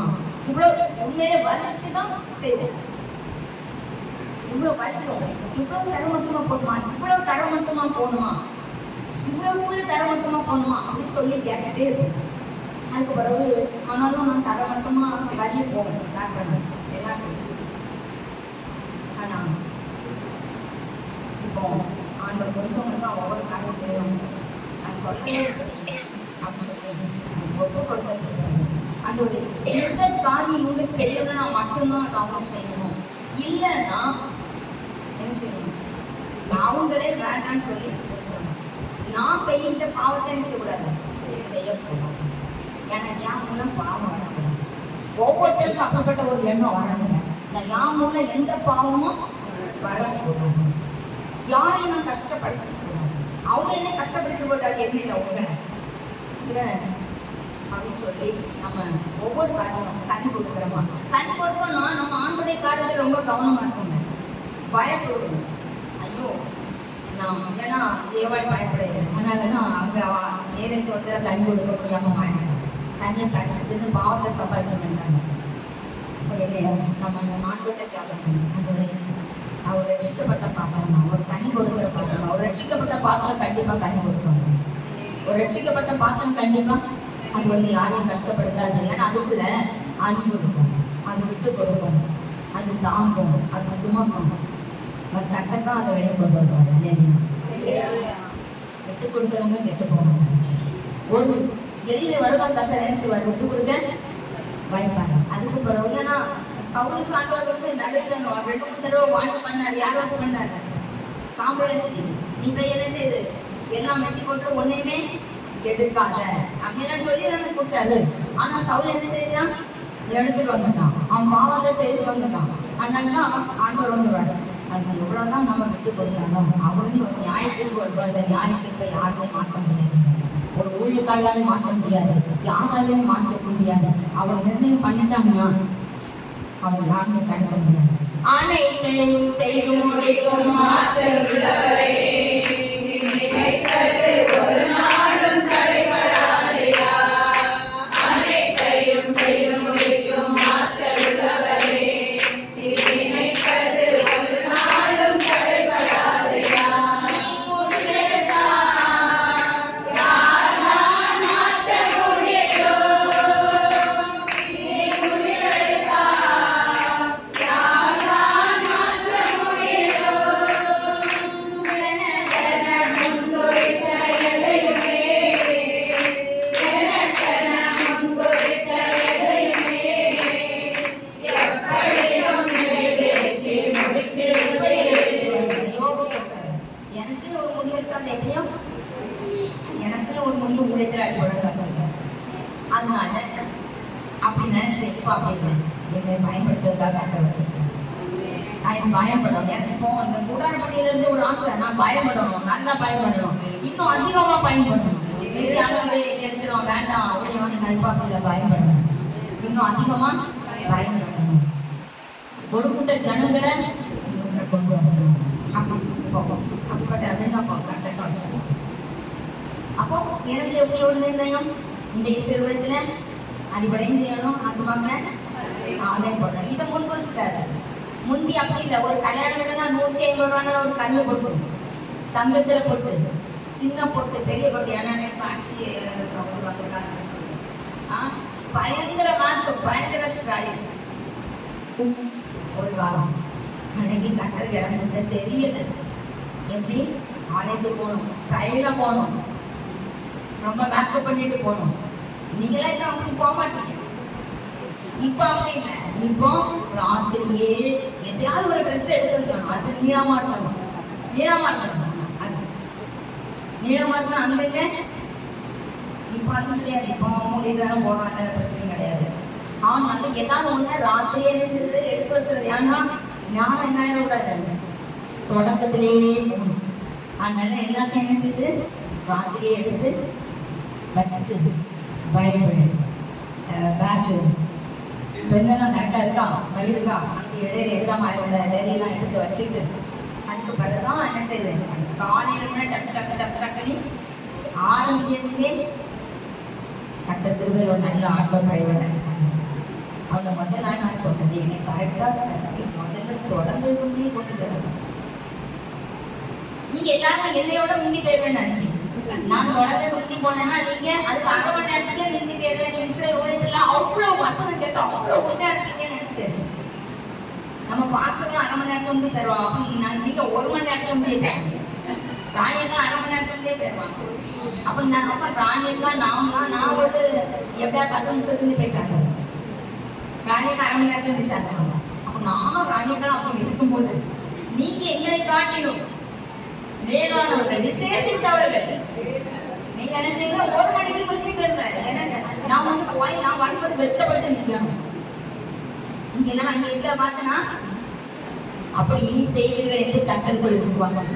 இவ்வளவு உண்மையிலே வலிச்சுதான் செய்வோம். இவ்வளவு வலிக்கும், இவ்வளவு தர மட்டுமா போடுமா, இவ்வளவு தர மட்டுமா போகணுமா, இவ்வளவு தர மட்டுமா போகணுமா அப்படின்னு சொல்லி கேட்டுட்டு அதுக்கு பிறகு ஆனாலும் நான் தர மட்டுமா வலி போவேன் டாக்டர் எல்லாத்துக்கும். ஆனா இப்போ ஆண்டவர் கொஞ்சம் கொஞ்சம் ஒவ்வொரு காரியத்திலையும் நான் சொல்லவே அப்படின்னு சொல்லி ஒப்பு கொடுத்துருக்கிறது. ஆண்டவர் எந்த காரியம் இவங்க செய்யணும்னா மட்டும்தான் அது அவங்க செய்யணும், இல்லைன்னா என்ன செய்யணும் அவங்களே வேண்டான்னு சொல்லி சொல்லணும். நான் பெய்த பாவத்தை செய்யக்கூடாது, செய்யக்கூடாது. எனக்கு என் மூலம் பாவம் வரக்கூடாது. ஒவ்வொருத்தருக்கும் அப்படிப்பட்ட ஒரு எண்ணம் வரணுங்க. இந்த என் மூலம் எந்த பாவமும் வரக்கூடாது. யாரையும் நான் கஷ்டப்படுத்த கூடாது. அவங்க என்ன கஷ்டப்படுத்த கூடாது, என்ன உங்களை அப்படின்னு சொல்லி நம்ம ஒவ்வொரு காரியம் கண்ணி கொடுக்குறோமா. கண்ணி கொடுத்தோம்னா நம்ம ஆண்டுடைய காரியத்தில் ரொம்ப கவனமா இருக்கோங்க. பயப்படுவோம். ஐயோ நான் ஏன்னா தேவாய் பயப்படுது, அதனாலதான் அவங்க நேரத்துக்கு ஒருத்தர கண்ணி கொடுக்க முடியாம வாங்கிட்டாங்க. கண்ணை கடிச்சதுன்னு பாவத்தை சம்பாதிக்க வேண்டாங்க. நம்ம ஆண்டோட்ட கேட்கணும். அவர் ரட்சிக்கப்பட்ட பாத்திரம், ஒரு கண்ணி கொடுக்குற பாத்திரம், அவர் ரட்சிக்கப்பட்ட பாத்திரம் கண்டிப்பா கண்ணி கொடுக்கணும். ஒரு ரட்சிக்கப்பட்ட பாத்திரம் கண்டிப்பா அது யாரையும் கஷ்டப்படுத்தாது. ஏன்னா அதுக்குள்ள அன்பு இருக்கும், அது விட்டு கொடுக்கும், அது தாங்கும், அது சுமக்கும். கட்டத்தான் அதை வெளியே கொண்டு வருவாங்க இல்லையா? விட்டு கொடுக்குறவங்க கெட்டு போவாங்க. ஒரு எளிய வருவாங்க கட்ட நினைச்சுவார், விட்டு கொடுக்க பயப்பாங்க. அதுக்கு பிறகு ஏன்னா சவுலுக்கு ஆண்டவருக்கு நடுவில் 2 தடவை வாணி பண்ணாரு. யாராவது பண்ணாரு சாம்பரச்சி, நீ போய் என்ன செய்யுது எல்லாம் வெட்டி போட்டு ஒன்னையுமே எடுக்காத அப்படின்னு சொல்லி எனக்கு கொடுத்தாரு. ஆனா சவுல் என்ன செய்யறான், எடுத்துட்டு வந்துட்டான், அவன் பாவத்தை செய்து வந்துட்டான். அதனாலதான் ஆண்டவர் வந்துடுவாரு. அது எவ்வளவுதான் நம்ம விட்டு கொடுத்தாலும் அவருன்னு ஒரு நியாயத்திற்கு வருவார். அந்த நியாயத்திற்கு யாருமே மாற்ற முடியாது. ஒரு ஊழியக்காரராலும் மாற்ற முடியாது, யாராலையும் மாற்ற முடியாது. அவர் நிர்ணயம் பண்ணிட்டாங்கன்னா அவர் யாருமே தடுக்க முடியாது. அனைத்தையும் செய்து முடிக்கும் ஆற்றல் உள்ளவரே, ஒரு நாளும் தடைபடாதையா. அனைத்தையும் செய்து முடிக்கும் ஆற்றல் உள்ளவரே, நினைத்தது ஒரு நாளும் தடைபடாதையா. அதனால அப்படி நினைச்சு அப்படி என்னை பயன்படுத்துறதுக்காக கட்ட வச்சிருக்கேன். நான் பயப்படணும். எனக்கு இப்போ இந்த கூடாரமணியில இருந்து ஒரு ஆசை, நான் பயப்படணும், நல்லா பயப்படணும், இன்னும் அதிகமா பயன்படணும். எடுத்துருவோம் வேண்டாம் அப்படின்னு நல்பாப்பில பயன்படணும், இன்னும் அதிகமா பயன்படணும். ஒரு கூட்ட ஜனங்களை கொண்டு வரணும். அப்படி போவோம். அப்படிப்பட்ட கட்ட வச்சிருக்கேன். அப்போ எனக்கு எப்படி ஒரு நிர்ணயம், இந்த இசைவரத்துல அடிப்படையும் செய்யணும், அதுமாம ஆதாயம் போடணும். இதை முன்குறிச்சிட்டாரு. முந்தி அப்படி இல்லை. ஒரு கல்யாணம்னா 150 ரூபாய் ஒரு கண்ணு பொட்டு, தங்கத்துல பொட்டு, சின்ன பொட்டு, பெரிய பொட்டு. ஏன்னா சாட்சி பயங்கர மாற்றம், பயங்கர ஸ்டைல். ஒரு காலம் அன்னைக்கு கட்டுற இடம் தெரியல. எப்படி ஆலயத்துக்கு போகணும், ஸ்டைலா போகணும், ரொம்ப மேக்கப் பண்ணிட்டு போகணும். நீங்களாம் அப்படி போக மாட்டீங்க. இப்போ அப்படி இல்லை. இப்போ ராத்திரியே எதையாவது ஒரு ட்ரெஸ் எடுத்துருக்கணும், அது நீளமா இருக்கணும், நீளமா இருக்கணும், அது நீளமா இருக்கணும். அங்கே இப்போ அது கிடையாது. இப்போ மூடிட்டு போனாங்க, பிரச்சனை கிடையாது. ஆனாலும் ஏதாவது ஒண்ணு ராத்திரியே என்ன செய்யறது, எடுத்து வச்சுறது. ஏன்னா ஞானம் என்ன ஆயிடக்கூடாது, தொடக்கத்திலேயே போகணும். அதனால எல்லாத்தையும் என்ன செய்யுது, ராத்திரியே எடுத்து வச்சுட்டு பைபிள் பேக்கு பெண்ணெல்லாம் கரெக்டாக இருக்கா, வயிறுக்கா, அங்கே இடையில எழுதாம இடையெல்லாம் எடுத்து வச்சுட்டு அதுக்கு பிறகுதான் என்ன செய்யுது, காலையில டக்கு டக்கு டக்கு டக்குனி ஆரம்பிக்கிறதுக்கே கட்ட திருவில் ஒரு நல்ல ஆட்டோ டிரைவர் அவங்க முதல்ல நான் சொல்றது, என்னை கரெக்டாக சரி முதல்ல தொடர்ந்து கொண்டே கொண்டு தரணும். நீங்க எல்லாரும் என்னையோட முந்தி போயிருவேன். நன்றி. நான் தொடர்ந்து முந்தி போனேன்னா நீங்க அதுக்கு 1/2 மணி நேரத்துக்கே முந்தி போயிருவேன். இஸ்ரேல் ஊழியத்துல அவ்வளவு வசனம் கேட்டு அவ்வளவு முன்னே இருக்கீங்கன்னு நினைச்சுட்டு நம்ம பாசங்க 1/2 மணி நேரத்துக்கு முந்தி தருவோம். அப்ப நீங்க 1 மணி நேரத்துக்கு முந்தைய பேசுங்க. ராணியெல்லாம் 1/2 மணி நேரத்துக்கு முந்தைய போயிருவாங்க. அப்ப நான் ராணியெல்லாம் நான் ஒரு எப்படியா 10 நிமிஷத்துக்கு பேசாங்க. ராணியெல்லாம் 1/2 மணி நேரத்துக்கு பேசாங்க. அப்ப நானும் ராணியெல்லாம் அப்படி இருக்கும்போது நீங்க எங்களை காட்டிடும் மேலானவர்கள், விசேஷித்தவர்கள், நீங்க என்ன செய்யுங்க, 1 மணிக்கு முந்தி போயிருங்க. ஏன்னா நான் வந்து போய் நான் வரும்போது வெட்டப்பட்டு நிற்கணும். இங்க எல்லாம் அங்க இல்ல பார்த்தனா அப்படி இனி செய்வீர்கள் என்று கர்த்தருக்குள் விசுவாசம்.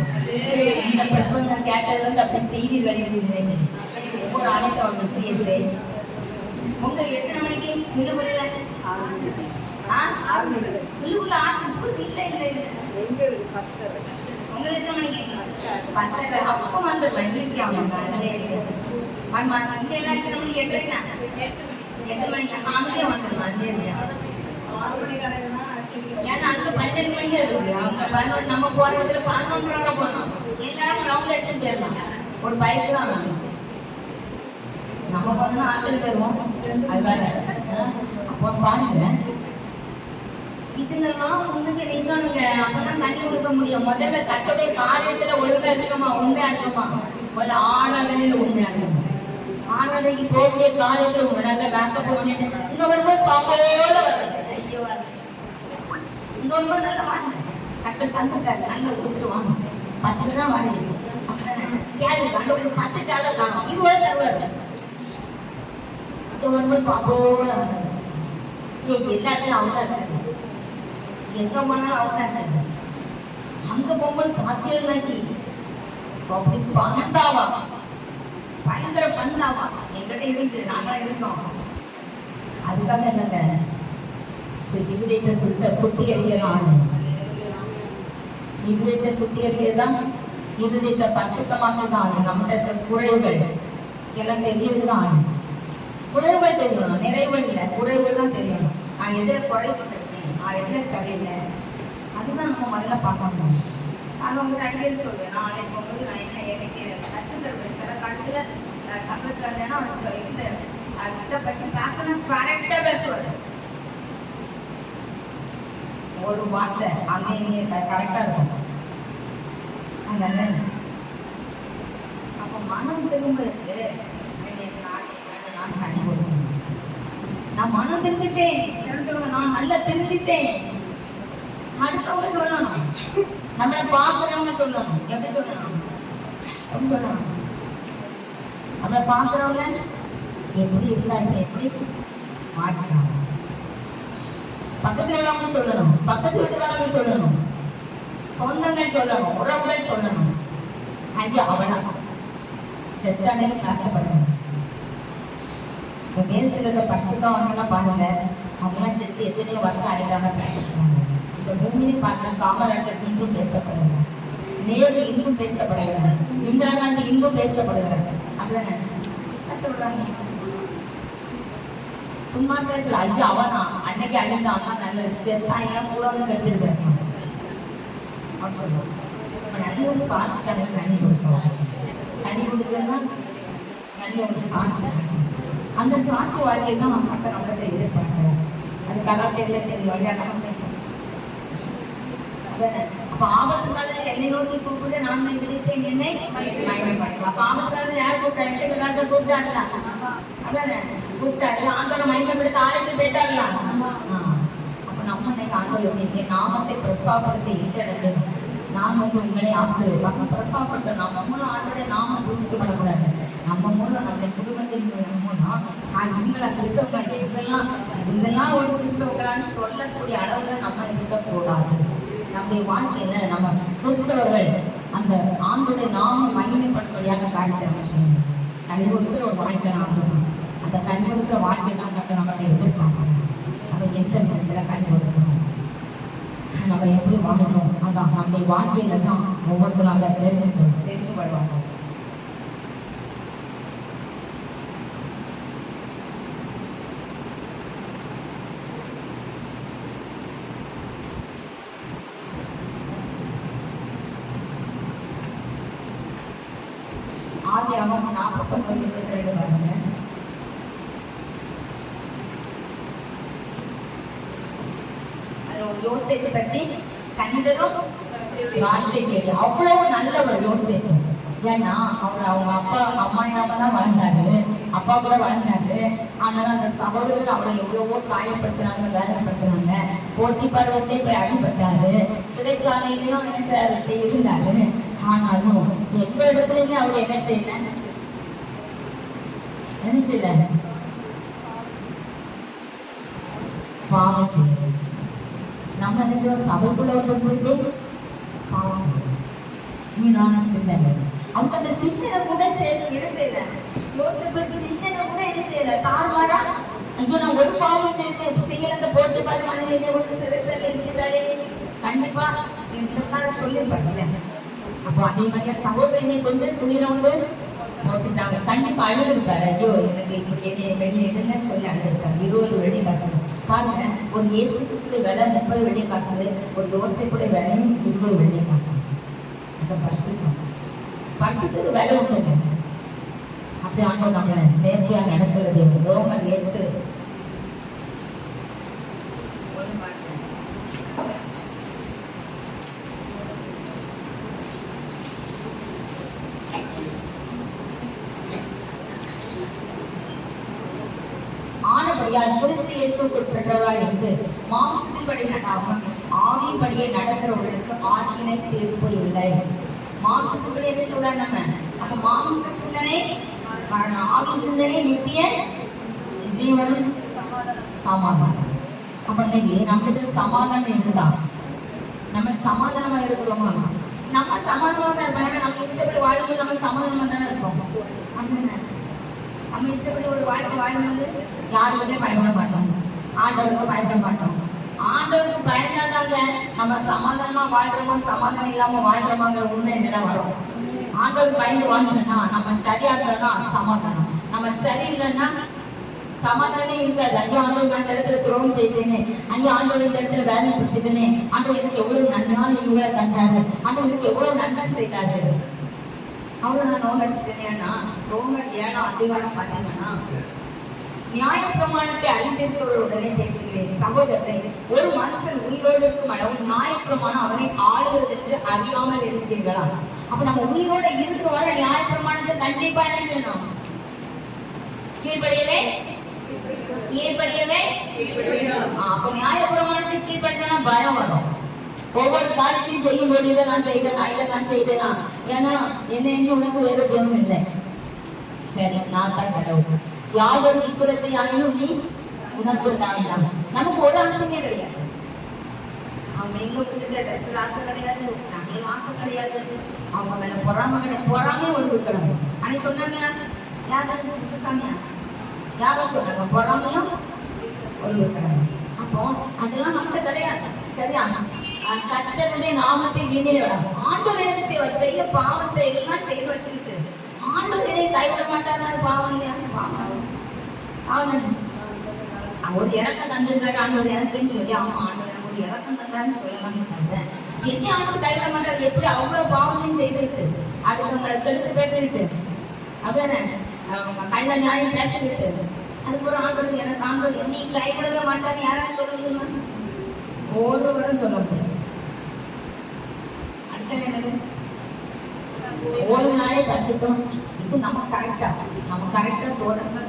இந்த பிரசங்கம் கேட்டதிலிருந்து அப்படி செய்வீர்கள் என்று நினைக்கிறேன். ஒவ்வொரு ஆணையும் அவங்க செய்ய உங்க எத்தனை மணிக்கு விழுவுல விழுவுல இல்ல இல்ல இல்ல உங்களுக்கு எத்தனை மணிக்கு 10 அப்ப வந்துடுவேன். ஈஸியா இங்க எல்லாம் எத்தனை மணிக்கு 8 மணிக்கு அங்கேயே வந்துடுவேன். ஏன்னா அங்க 12 மணிக்கு இருக்குது. அவங்க 11 நம்ம போறதுல 11 மணிக்கு போகணும். எல்லாரும் ரவுண்ட் அடிச்சு சேரலாம். ஒரு பைக் தான் வேணும். நம்ம போனோம்னா ஆட்கள் போயிருவோம். அது வேற. அப்போ பாருங்க, இதுலாம் உங்களுக்கு நிக்கணுங்க. அப்பதான் தண்ணி கொடுக்க முடியும். முதல்ல கர்த்தருடைய காரியத்துல ஒழுங்கா இருக்கணுமா, உண்மையா இருக்கணுமா, ஒரு ஆராதனையில உண்மையா இருக்கணும். ஆராதனைக்கு போகக்கூடிய காரியத்துல உங்க நல்ல பேக்கப் பண்ணிட்டு இங்க வரும்போது பாப்போல வருது. ஐயோ, இன்னொரு நல்ல வாங்க கர்த்தர் தந்துட்டாரு, நல்ல கொடுத்துட்டு வாங்க. பசங்க தான் வாங்க கேள்வி கண்டு 10 சேனல் காணும். 20 தருவாரு. வரும்போது பாப்போல வருது. எல்லாத்தையும் அவங்க தான் இருக்காது. எங்க போனாலும் அவங்க தான் இருக்காது. அங்க போகும்போது பாத்தியல்லாக்கி அப்படி பந்தாவா, பயங்கர பந்தாவா எங்கிட்ட இருந்து நாங்களா இருக்கோம். அதுக்காக என்னங்க இருதயத்தை சுத்திகரிக்கலாம். இருதயத்தை சுத்திகரிக்கிறதுதான், இருதயத்தை பரிசுத்தமாக்கதான். நம்மகிட்ட குறைவுகள் எல்லாம் தெரியறதுதான். குறைவுகள் தெரியணும், நிறைவுகள் இல்லை, குறைவுகள் தான் தெரியணும். நான் எதிர குறைவுபட்டிருக்கேன், நான் எதிர சரியில்லை, அதுதான் நம்ம முதல்ல பார்க்கணும். நான் உங்களுக்கு அடிக்கடி சொல்றேன், நாளைக்கு போகும்போது நான் என்ன எனக்கு கற்றுத்தருவேன். சில காலத்துல சம்பளத்தில் இருந்தேன்னா அவனுக்கு இந்த இதை பற்றி பேசணும், கரெக்டாக பேசுவார். ஒரு வார்த்தை அங்கே இங்கே கரெக்டாக இருக்கும். அதனால அப்போ மனம் திரும்புறதுக்கு நான் மனம் திருந்துட்டேன், நான் நல்லா திருந்துட்டேன். அடுத்தவங்க சொல்லணும், நம்ம பாக்குறவங்க சொல்லணும். எப்படி சொல்லணும்? எப்படி சொல்லணும்? நம்ம பாக்குறவங்க எப்படி இருந்தாங்க, எப்படி மாட்டாங்க. பக்கத்துல உள்ளவங்க சொல்லணும், பக்கத்து வீட்டுக்காரங்க சொல்லணும், சொந்தங்கள் சொல்லணும், உறவுகள் சொல்லணும். ஐயா அவனா செத்தானே ஆசைப்படணும். இந்த மேலத்தில் இருக்க பரிசுத்தவங்கலாம் பாருங்க, அவங்களாம் செத்து எத்தனையோ வருஷம் ஆயிட்டாம பேசப்படுறாங்க. இந்த பூமியை பார்க்க காமராஜர் இன்றும் பேசப்படுறாங்க, நேரு இன்னும் பேசப்படுகிறாங்க, இந்திரா காந்தி இன்னும் பேசப்படுகிறாங்க. அப்படிதானே சொல்றாங்க. துன்மார்க்கத்தில் ஐயா அவனா அன்னைக்கு அழிந்த அம்மா நல்லது செத்தா எல்லாம் கூட வந்து கெடுத்துருக்காங்க அப்படின்னு சொல்லுவாங்க. நல்ல சாட்சி தாங்க கனி கொடுத்தோம். கனி கொடுக்கலன்னா நல்ல ஒரு சாட்சி. அந்த சாட்சி வாழ்க்கையை தான் மக்கள் நம்மகிட்ட எதிர்பார்க்கிறோம். அது கலாச்சாரத்துல தெரியும் இல்லையா, நம்ம தெரியும். அப்ப ஆபத்து காலத்தில் என்னை நோக்கி கூப்பிட்டு நான் விழித்தேன், என்னை மகிமைப்படுத்தலாம். அப்ப ஆபத்து காலத்தில் யார் கூப்பிட்டா? இசைக்கலாச கூப்பிட்டாங்களா? அதானே கூப்பிட்டாரு. ஆண்டோட மகிமைப்படுத்த ஆரம்பித்து போயிட்டாங்களா? அப்ப நம்ம இன்னைக்கு ஆண்டோட நாமத்தை பிரஸ்தாபத்தை ஏற்ற நாம் வந்து உங்களை ஆசிரியர் பிரசாப்படுத்த நாம் நம்மளும் ஆண்டோட நாம பூசிக்கப்படக்கூடாது. நம்ம மூலம் நம்ம குடும்பத்தின் மூலம் இவங்களை கிறிஸ்தவர்கள் இதெல்லாம் ஒரு கிறிஸ்தவர்களான்னு சொல்லக்கூடிய அளவுல நம்ம இருக்கக்கூடாது. நம்முடைய வாழ்க்கையில நம்ம கிறிஸ்தவர்கள் அந்த ஆண்டோட நாம மகிமைப்படுத்துவதையாக காரியத்தை நம்ம செய்யணும். கனி கொடுக்கிற ஒரு வாழ்க்கை நாம் அந்த கனி கொடுக்கிற வாழ்க்கை தான் கட்ட நம்மகிட்ட எதிர்பார்க்கணும். நம்ம எந்த விதத்துல கனி கொடுக்கணும், நம்ம எப்படி வாழணும், அதான் நம்முடைய வாழ்க்கையில தான் ஒவ்வொருத்தராக தெரிஞ்சு வருவாங்க. ஆதியாகமம் 49:22 பாருங்க. யோசேப்பு பற்றி கணிதரும் திராட்சை செடி அவ்வளவு நல்லவர் யோசேப்பு. ஏன்னா அவர் அவங்க அப்பா அம்மா தான் வளர்ந்தாரு, அப்பா கூட வளர்ந்தாரு. ஆனாலும் அந்த சகோதரர்கள் அவரை எவ்வளவோ காயப்படுத்துறாங்க, வேதனைப்படுத்துறாங்க. போட்டி பருவத்தை போய் அடிபட்டாரு, சிறைச்சாலையிலையும் என்ன செய்ய இருந்தாரு. ஆனாலும் எந்த இடத்துலயுமே அவர் என்ன செய்யல, என்ன செய்யல? பாவம் செய்யறது. நம்ம என்ன செய்வோம்? சபைக்குள்ள வந்து பாவம் செய்யறது. வீணான சிந்தனை. அவங்க அந்த சிந்தனை கூட சேர்த்து என்ன செய்யல? யோசிப்பு சிந்தனை கூட என்ன செய்யல? தாறுமாறா ஐயோ நான் ஒரு பாவம் செய்யல, அந்த போட்டு பாரு மனைவி ஒரு சிறைச்சல் இருக்கிறாரே, கண்டிப்பா இந்த சொல்லியிருப்பாங்கல்ல. அப்போ அதே மாதிரியா சகோதரனை கொண்டு துணியில வந்து போட்டுட்டாங்க. கண்டிப்பா அழுதுருப்பாரு. ஐயோ எனக்கு இப்படி என்ன வெளியே எடுங்கன்னு சொல்லி அழுதுருப்பாரு. 20 வெள்ளி காசு பாருங்க. ஒரு இயேசு கிறிஸ்து விலை 30 வெள்ளி காசு, ஒரு தோசை கூட விலையும் 20 வெள்ளி காசு. அந்த பரிசுத்துக்கு விலை உண்டுங்க. அப்படி ஆண்டவர் நம்மளை நேர்த்தியா நடக்கிறது. ரோமர் 8 ஆனபடியால் கிறிஸ்து இயேசுவுக்குள் பெற்றவராய் இருந்து மாம்சத்தின்படி நடாமல் ஆவியின்படியே நடக்கிறவர்களுக்கு ஆக்கினை தீர்ப்பு இல்லை. மாம்சத்தின்படி என்ன சொல்றாங்க? நம்ம அப்ப மாம்ச சிந்தனை மரணம், ஆவி சிந்தனை நித்திய ஜீவனும் சமாதானம். அப்ப இன்னைக்கு நம்மகிட்ட சமாதானம் இருந்தா நம்ம சமாதானமா இருக்கிறோமா? நம்ம சமாதானமா தான் இருப்பாங்க. நம்ம இஷ்டப்படி வாழ்க்கை நம்ம சமாதானமா தானே இருப்போம். நம்ம இஷ்டப்படி ஒரு வாழ்க்கை வாழ்ந்து யாருக்கிட்டே பயப்பட மாட்டோம், ஆண்டவருக்கு பயப்பட மாட்டோம். ஆண்டவருக்கு பயந்தாதாங்க நம்ம சமாதானமா வாழ்றோமா சமாதானம் இல்லாம வாழ்றோமாங்கிற உண்மை நிலை வரும். ஆண்டவருக்கு பயந்து வாழ்ந்தோம்னா நம்ம சரியா இருந்தோம்னா சமாதானம், நம்ம சரியில்லைன்னா சமாதானமே இருக்காது. ஐயோ ஆண்டவர் அந்த இடத்துல துரோகம் செய்தேனே, ஐயோ ஆண்டவர் இந்த இடத்துல வேலை கொடுத்துட்டேனே, ஆண்டவர் எனக்கு எவ்வளவு நன்மையான இவங்களை தந்தாரு, ஆண்டவர் எனக்கு எவ்வளவு நன்மை செய்தாரு, அவ்வளவு நான் நோய் அடிச்சிட்டேன்னா. ரோமர் 7 பார்த்தீங்கன்னா நியாயப்பிரமாணத்தை அறிந்திருக்கிறவருடனே பேசுகிறேன் சகோதரரை, ஒரு மனுஷன் உயிரோடு இருக்கும் அளவு நியாயப்பிரமாணம் அவனை ஆளுவதற்கு அறியாமல் இருக்கிறீர்களா? அப்ப நம்ம உயிரோட இருக்க வர நியாயப்பிரமாணத்தை கண்டிப்பா என்ன செய்யணும்? கீழ்படியவே. அப்ப நியாயப்பிரமாணத்தை கீழ்படித்தா பயம் வரும். ஒவ்வொரு காரியத்தையும் செய்யும் போது இதை நான் செய்தேனா, இதை நான் செய்தேனா, ஏன்னா என்ன உனக்கு வேற தேவம் இல்லை. சரி, நான் தான் கடவுள். யாரும் இக்குறத்தை யாரையும் நீ உனக்கு உண்டாங்க. நமக்கு ஒரு ஆசையே கிடையாது. அவங்க எங்க கொடுத்துட்ட ட்ரெஸ் ஆசை கிடையாது, நகையும் ஆசை கிடையாது, அவங்க மேல பொறாம கிடையாது. பொறாமே ஒரு விற்கிறாங்க. அன்னைக்கு சொன்னாங்க யாரும் சாமியா யாரும் சொன்னாங்க பொறாமையும் ஒரு விற்கிறாங்க. அப்போ அதெல்லாம் நமக்கு கிடையாது. சரியா? கர்த்தருடைய நாமத்தை வீணிலே விடாது. ஆண்டவர் என்ன செய்வார்? செய்ய பாவத்தை எல்லாம் செய்து வச்சுக்கிட்டு ஆண்டவரை கைவிட மாட்டாரா? பாவம் இல்லையா? ஒரு இறக்கம் தந்திருக்காரு ஆண்டவர் இறக்குன்னு சொல்லி அவங்க ஆண்டவர் ஒரு இறக்கம் தந்தாருன்னு சொல்லலாமே தவிர என்ன ஆண்டவர் கைவிட மாட்டாரு? எப்படி அவ்வளவு பாவத்தையும் செய்துட்டு அடுத்தவங்களை கெடுத்து பேசிட்டு அதானே கள்ள நியாயம் பேசிக்கிட்டு அதுக்கப்புறம் ஆண்டவர் எனக்கு ஆண்டவர் என்னையும் கைவிடவே மாட்டாரு யாராவது சொல்ல முடியுமா? ஒருவரும் சொல்ல முடியாது. ஒரு நாளே கஷ்டம். இது நம்ம கரெக்டா தொடர்ந்து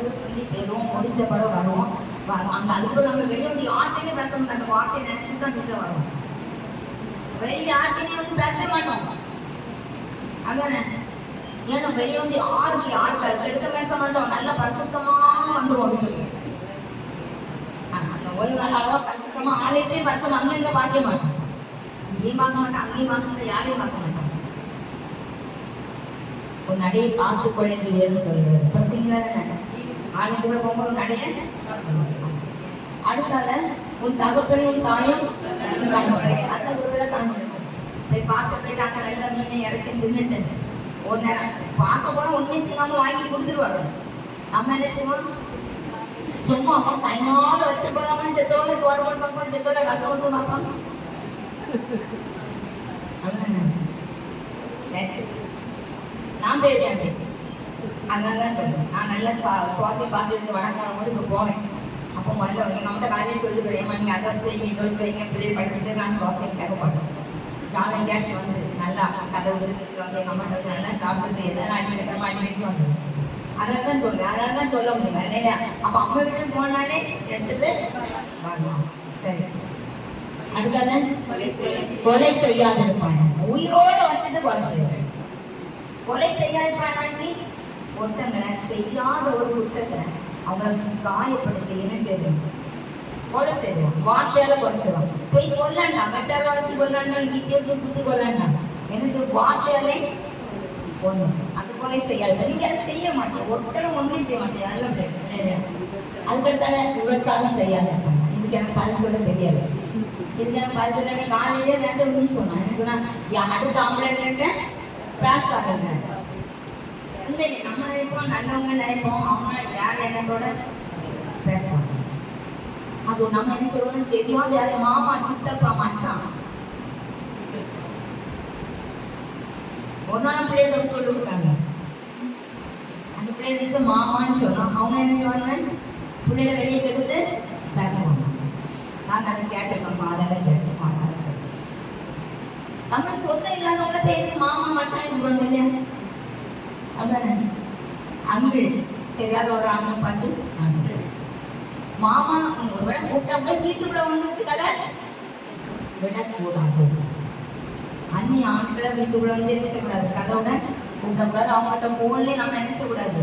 எதுவும் முடிஞ்ச பிறகு வருவோம். அங்க அதுக்கு நம்ம வெளியே வந்து யார்கிட்டயுமே பேச மாட்டோம். அந்த வார்த்தையை நினைச்சுதான் வீட்டுல வரும். வெளியே யார்கிட்டயும் வந்து பேச மாட்டோம். அதானே? ஏன்னா வெளியே வந்து யாருக்கு எடுக்க பேச மாட்டோம். நல்ல பரிசுத்தமா வந்துருவோம். அந்த ஓய்வு நாள் அளவா பரிசுத்தமா ஆளையிட்டையும் பரிசம் அங்க இங்க பார்க்க மாட்டோம். இங்கேயும் பார்க்க மாட்டோம், அங்கேயும் பார்க்க மாட்டோம், யாரையும் பார்க்க மாட்டோம். ஒரு நடையை காத்து கொள்ளைந்து வேறு சொல்கிறது பிரசங்க ஆளுக்குள்ள போகும்போது நடைய அடுத்தால உன் தகப்பனையும் தாயும் அந்த ஒரு கலந்துருக்கும். போய் பார்க்க போயிட்டு அங்க நல்ல மீனை இறைச்சி தின்னுட்டு ஒரு நேரம் பார்க்க போனா ஒன்னே திங்காம வாங்கி கொடுத்துருவாங்க. நம்ம என்ன செய்வோம்? எம்மோ அம்மா கைனால வச்சு போடாம செத்தோட சோறு பார்ப்போம், செத்தோட ரசம் வந்து பார்ப்போம். சரி, நான் பேரியாண்டே அதனாலதான் சொல்றேன். நான் நல்லா சுவாசி பார்த்து வடக்கான ஊருக்கு போவேன். அப்போ முதல்ல எங்க அம்மா காலையில் சொல்லிவிடுவேன், ஏமா நீங்க அதை வச்சு வைங்க இதை வச்சு வைங்க பிள்ளைகள் படிச்சுட்டு நான் சுவாசிக்க தேவைப்படும். ஜாதகம் கேஷ் வந்து நல்லா கதவு வந்து எங்க அம்மாட்ட வந்து நல்லா சாப்பிட்டு எதெல்லாம் அடி கட்டமா அடி வச்சு வந்தது. அதனாலதான் சொல்றேன், அதனாலதான் சொல்ல முடியல இல்லையா? அப்ப அம்மா வீட்டுக்கு போனாலே எடுத்துட்டு வரலாம். சரி, அதுக்காக கொலை செய்யாத இருப்பாங்க. உயிரோட வச்சுட்டு கொலை செய்வாங்க. கொலை செய்யாத இருப்பாங்க. ஒருத்தங்களை செய்யாத ஒரு குற்றத்தை அவங்கள வச்சு காயப்படுத்தி என்ன செய்யணும்? கொலை செய்வோம். வார்த்தையால கொலை செய்வோம். போய் கொல்லண்டா, மெட்டால வச்சு கொல்லண்டா, ஈட்டி வச்சு குத்தி கொல்லண்டா. என்ன செய்வோம்? வார்த்தையாலே ஒண்ணும் அது கொலை செய்யாது. நீங்க அதை செய்ய மாட்டோம். ஒருத்தரும் ஒண்ணும் செய்ய மாட்டேன். அதுக்கடுத்தால விபச்சாரம் செய்யாத. இதுக்கு எனக்கு பதில் சொல்ல தெரியாது. இதுக்கு எனக்கு பதில் சொல்ல காலையிலே நேரத்தை ஒண்ணு சொன்னான். என்ன சொன்னா? அடுத்த ஆம்பளை பேசாதுங்க. உண்மையிலே நம்ம நினைப்போம், நல்லவங்க நினைப்போம், அவங்க யார் என்னோட பேசுவாங்க. அது நம்ம என்ன சொல்றோம்னு தெரியாத யாரு மாமா, சித்தப்பா, மச்சான், ஒன்னாம் பிள்ளைகளை சொல்லி கொடுத்தாங்க. அந்த பிள்ளைகளை மாமான்னு சொல்றோம். அவங்க என்ன சொல்லுவாங்க? பிள்ளைகளை வெளியே கெடுத்து பேசுவாங்க. நான் அதை கேட்டிருப்பேன், அதெல்லாம் கேட்டிருப்போம். அதனால சொல்றேன். நம்ம சொந்தம் இல்லாதவங்கள பேரு மாமா, மச்சான் இது வந்து இல்லையா? அதானே அங்கு தெரியாத ஒரு ஆண்மை பார்த்து மாமா ஒரு விட கூட்டவங்க வீட்டுக்குள்ள வந்துச்சு கதை விடக்கூடாது. அந்நிய ஆண்களை வீட்டுக்குள்ள வந்து என்ன செய்யக்கூடாது? கதவுட கூட்டக்கூடாது. அவங்கள்ட்ட போன்லேயே நம்ம என்ன செய்யக்கூடாது?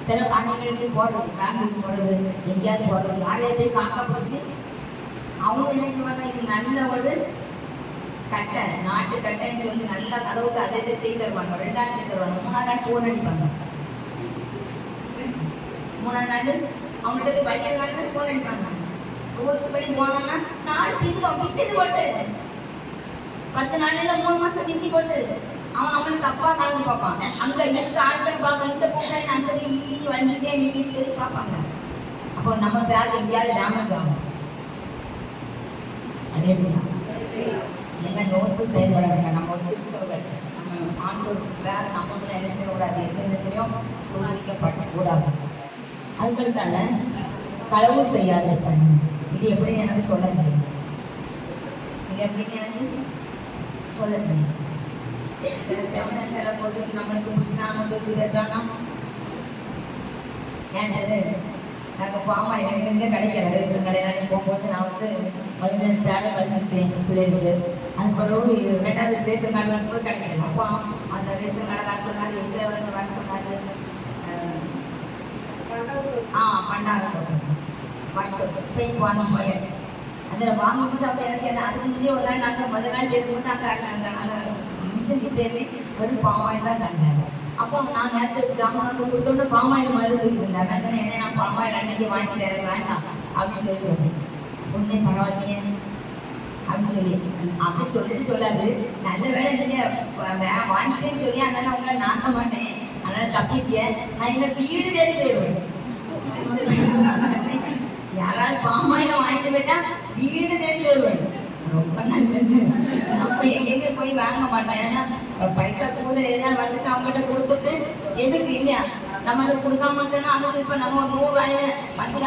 சில காணிகளுக்கு போடுறது, பேங்குக்கு போடுறது, எங்கேயாவது போடுறது, யாரையா போய் காக்கா போச்சு அவங்க என்ன செய்வாங்க? இது நல்ல ஒரு கட்டை, நாட்டு கட்டைன்னு சொல்லி நல்லா கதவுக்கு அதை இதை செய்து தருவாங்க. 2 நாள் செய்து தருவாங்க. 3ஆம் நாள் போன் அடிப்பாங்க. 3ஆம் நாள் அவங்கள்ட்ட போய் வழியாக நாள் போன் அடிப்பாங்க. ரூல்ஸ் படி போனோம்னா 4 பிந்தோம் பித்திட்டு போட்டு 10 நாள்ல 3 மாசம் பிந்தி போட்டு அவன் நம்மளுக்கு தப்பா கலந்து பார்ப்பான். அங்க இருக்க ஆட்கள் பார்க்க இந்த பூனை அங்கே வந்துட்டே நீட்டு பார்ப்பாங்க. அப்போ நம்ம பேர் எங்கேயாவது டேமேஜ் ஆகும். எல்லாம் யோசித்து செயல்பட நம்ம ஒரு கிறிஸ்தவர்கள், நம்ம ஆண்டோர் வேற நம்ம என்ன செய்யக்கூடாது? எதுலையும் யோசிக்கப்படக்கூடாது. அதுக்கடுத்தால களவு செய்யாது இருப்பாங்க. இது எப்படின்னு எனக்கு சொல்ல முடியும். இது எப்படின்னு எனக்கு சொல்ல தெரியும். சில சமயம் சில பொருள் நம்மளுக்கு பிடிச்சினா நமக்கு கேட்டானா ஏன்றது நாங்கள் பாமா எனக்கு எங்கே கிடைக்கல. ரேஷன் கடையில் போகும்போது நான் வந்து 18 பேரை பதிச்சுட்டேன் எங்கள் பிள்ளைகளுக்கு. அது பிறகு 2வது ரேஷன் கார்டு வரும்போது கிடைக்கல. அப்போ அந்த ரேஷன் கடை வர சொன்னார், எங்கே வந்து வர சொன்னார், பண்டாரம் வர சொல்கிறேன். போய் வாங்க போயாச்சு. அதில் வாங்கும்போது அப்போ எனக்கு என்ன அதுக்கு முந்தைய ஒரு நாள் நாங்கள் முதல் நாள் எடுக்கும்போது அங்கே அந்த மிஷினுக்கு தேவை வெறும் பாமாயில் தான் தந்தாங்க. அப்போ நான் நேரத்துக்கு ஜாமான் கொடுத்தோட பாமாயில் மருந்து இருந்தார். நான் என்ன நான் பாமாயில் அன்னைக்கு வாங்கிட்டு வேண்டாம் அப்படின்னு சொல்லிட்டு ஒன்றே பரவாயில்லையே அப்படின்னு சொல்லிட்டு சொல்லாது. நல்ல வேலை நீங்கள் வாங்கிட்டேன்னு சொல்லி அதனால உங்களை நாட்ட மாட்டேன், அதனால தப்பிட்டேன், நான் என்ன வீடு தேடி போயிடுவேன். யாராவது பாமாயில வாங்கிட்டு போயிட்டா வீடு தேடி போயிடுவேன். ரொம்ப நல்லது. நம்ம எங்கேயுமே போய் வாங்க மாட்டோம். ஏன்னா பைசா கூடுதல் எதாவது வந்துட்டு அவங்ககிட்ட கொடுத்துட்டு எதுக்கு இல்லையா நம்ம அதை கொடுக்காம சொன்னா அதுக்கு இப்ப நம்ம 100 ரூபாய பசங்க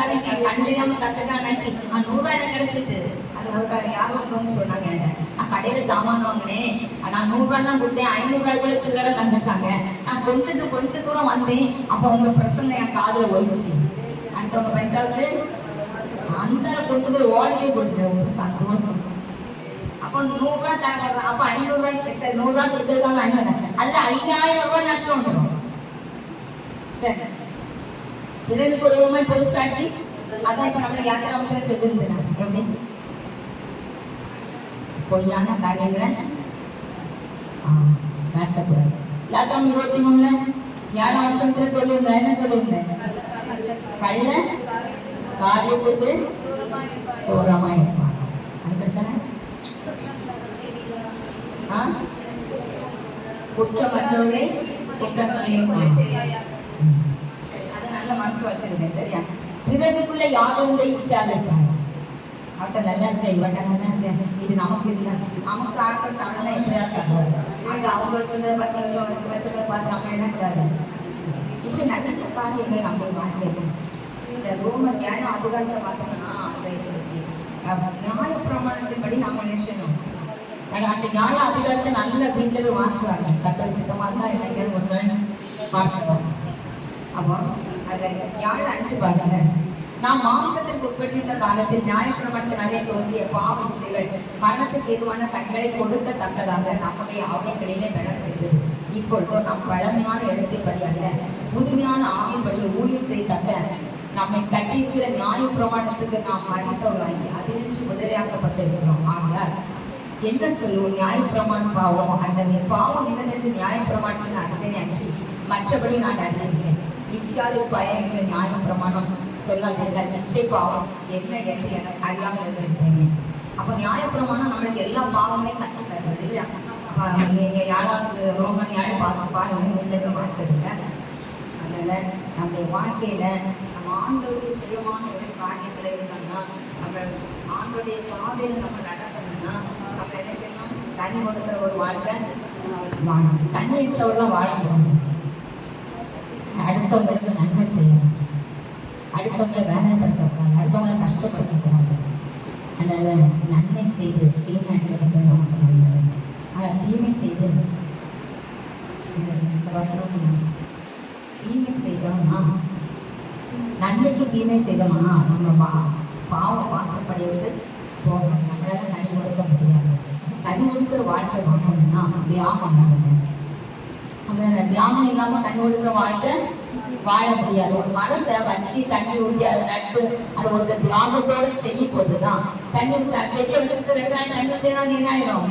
கண்டிக்காம கத்துக்கா நன்றி 100 ரூபாய் கிடைச்சிட்டு அது ஒரு யாரும் வந்து சொன்னாங்க. நான் கடையில சாமான் வாங்கினேன், நான் 100 ரூபாய் தான் கொடுத்தேன், 500 ரூபாய்க்கு சில்லறை தந்துச்சாங்க. நான் கொண்டுட்டு கொஞ்ச தூரம் வந்தேன். அப்போ உங்க பிரச்சனை என் காதுல ஒழிச்சு அடுத்தவங்க பைசாவுக்கு அந்த கொண்டு போய் ஓடவே கொடுத்துருவோம். சந்தோஷம். அப்போ 100 ரூபாய் தர, அப்போ 500 ரூபாய்க்கு 100 ரூபாய் கொடுத்துருக்காங்க. 500 அல்ல 5000 ரூபாய் நஷ்டம் வந்துடும். சரி, பிறருக்கு ஒரு ரூபாய் பெருசாச்சு. அதான் இப்ப நம்ம யாத்திரை சொல்லியிருந்தாங்க. எப்படி பொய்யான காரியங்களை பேசக்கூடாது. யாத்திரம் 23 யாரும் அவசரத்துல சொல்லியிருந்தேன். என்ன சொல்லியிருந்தேன்? கள்ள காரியத்துக்கு தூரமா இருப்பாங்க. குற்றமற்றவர்களை குற்றம் அதை நல்ல மனசு வச்சிருங்க. சரியா? பிறருக்குள்ள யாரோட இச்சாத இருப்பாங்க. அவட்ட நல்லா இருக்க, இவட்ட நல்லா இருக்க, இது நமக்கு இல்லை, நமக்கு ஆட்கள் தமிழ்னா இப்படியா இருக்காங்க. அங்க அவங்க வச்சதை பார்த்து இவங்க வச்சதை பார்த்து நம்ம என்ன இருக்காது. இப்படி நல்ல காரியங்கள் நம்ம வாழ்க்கையில இந்த ரோமர் 7ஆம் அதிகாரத்தை பார்த்தோம்னா அந்த நியாய பிரமாணத்தின்படி நம்ம என்ன செய்யணும்? அந்த ஞான அதிகாரத்தை நல்ல வீட்டில் போய் வாசுவாங்க. கத்தல் சித்தமா இருந்தா என்னைக்கு ஒரு நாள் பார்க்கணும். அப்போ அதை ஞான அனுப்பிச்சு பாருங்க. நாம் மாம்சத்திற்கு உட்பட்டிருந்த காலத்தில் நியாயப்பிரமாணத்தினாலே தோன்றிய பாவம் செயல் மரணத்துக்கு எதுவான கண்களை கொடுக்கத்தக்கதாக நம்முடைய ஆவிகளிலே பெற செய்தது. இப்பொழுது நாம் பழமையான எழுத்துப்படி அல்ல, புதுமையான ஆவிப்படி ஊழியம் செய்தாங்க. நம்மை கட்டியிருக்கிற நியாய பிரமாணத்துக்கு நாம் மறித்தவர்களாகி அதிலிருந்து குதிரையாக்கப்பட்டிருக்கிறோம். ஆகையால் என்ன சொல்லுவோம்? நியாய பிரமாணம் பாவம் அல்லது பாவம் என்னதென்று நியாய பிரமாணத்தின் அறிந்தனை அன்றி மற்றபடி நான் அறிந்திருக்கேன். இச்சாறு பயங்க நியாய பிரமாணம் சொல்லாதீர்கள், இச்சை பாவம் என்ன என்று எனக்கு அறியாமல் இருந்திருக்கேன். அப்போ நியாய பிரமாணம் நம்மளுக்கு எல்லா பாவமே கற்றுத்தருவது இல்லையா? நீங்க யாராவது ரோமன் யாரும் பாருங்க வாசிக்கிறீங்க. அதனால நம்முடைய வாழ்க்கையில நம்ம ஆண்டவருக்கு பிரியமான ஒரு காரியத்துல இருக்கோம்னா, நம்ம ஆண்டோடைய பாதையில நம்ம நடக்கணும்னா நம்ம என்ன செய்யணும்? கனி கொடுக்குற ஒரு வாழ்க்கை வாழணும். கண்ணீற்றவர்கள் வாழ முடியும். அடுத்தவங்களுக்கு நன்மை செய்யணும், அடுத்தவங்களை வேலைப்படுத்தக்கூடாது, அடுத்தவங்களை கஷ்டப்படுத்தக்கூடாது. அதனால நன்மை செய்து தீமை கிடைக்கணும் சொல்லுவாங்க. ஆனால் தீமை செய்து தீமை செய்தோம்னா, நன்மைக்கு தீமை செய்தோம்னா நம்ம பாவம் வாசப்படையிட்டு போகணும். நம்மளால கனி கொடுக்க முடியாது. கனி கொடுக்குற வாழ்க்கை வாங்கணும்னா தியாகம் பண்ணணும். அந்த தியாகம் இல்லாம கனி கொடுக்குற வாழ்க்கை வாழ முடியாது. ஒரு மரத்தை வச்சு தண்ணி ஊற்றி அதை நட்டு அதை ஒரு தியாகத்தோட செய்யும் போதுதான் தண்ணி செடியை வச்சுட்டு 2 நாள் தண்ணி ஊற்றினா என்ன ஆயிடும்?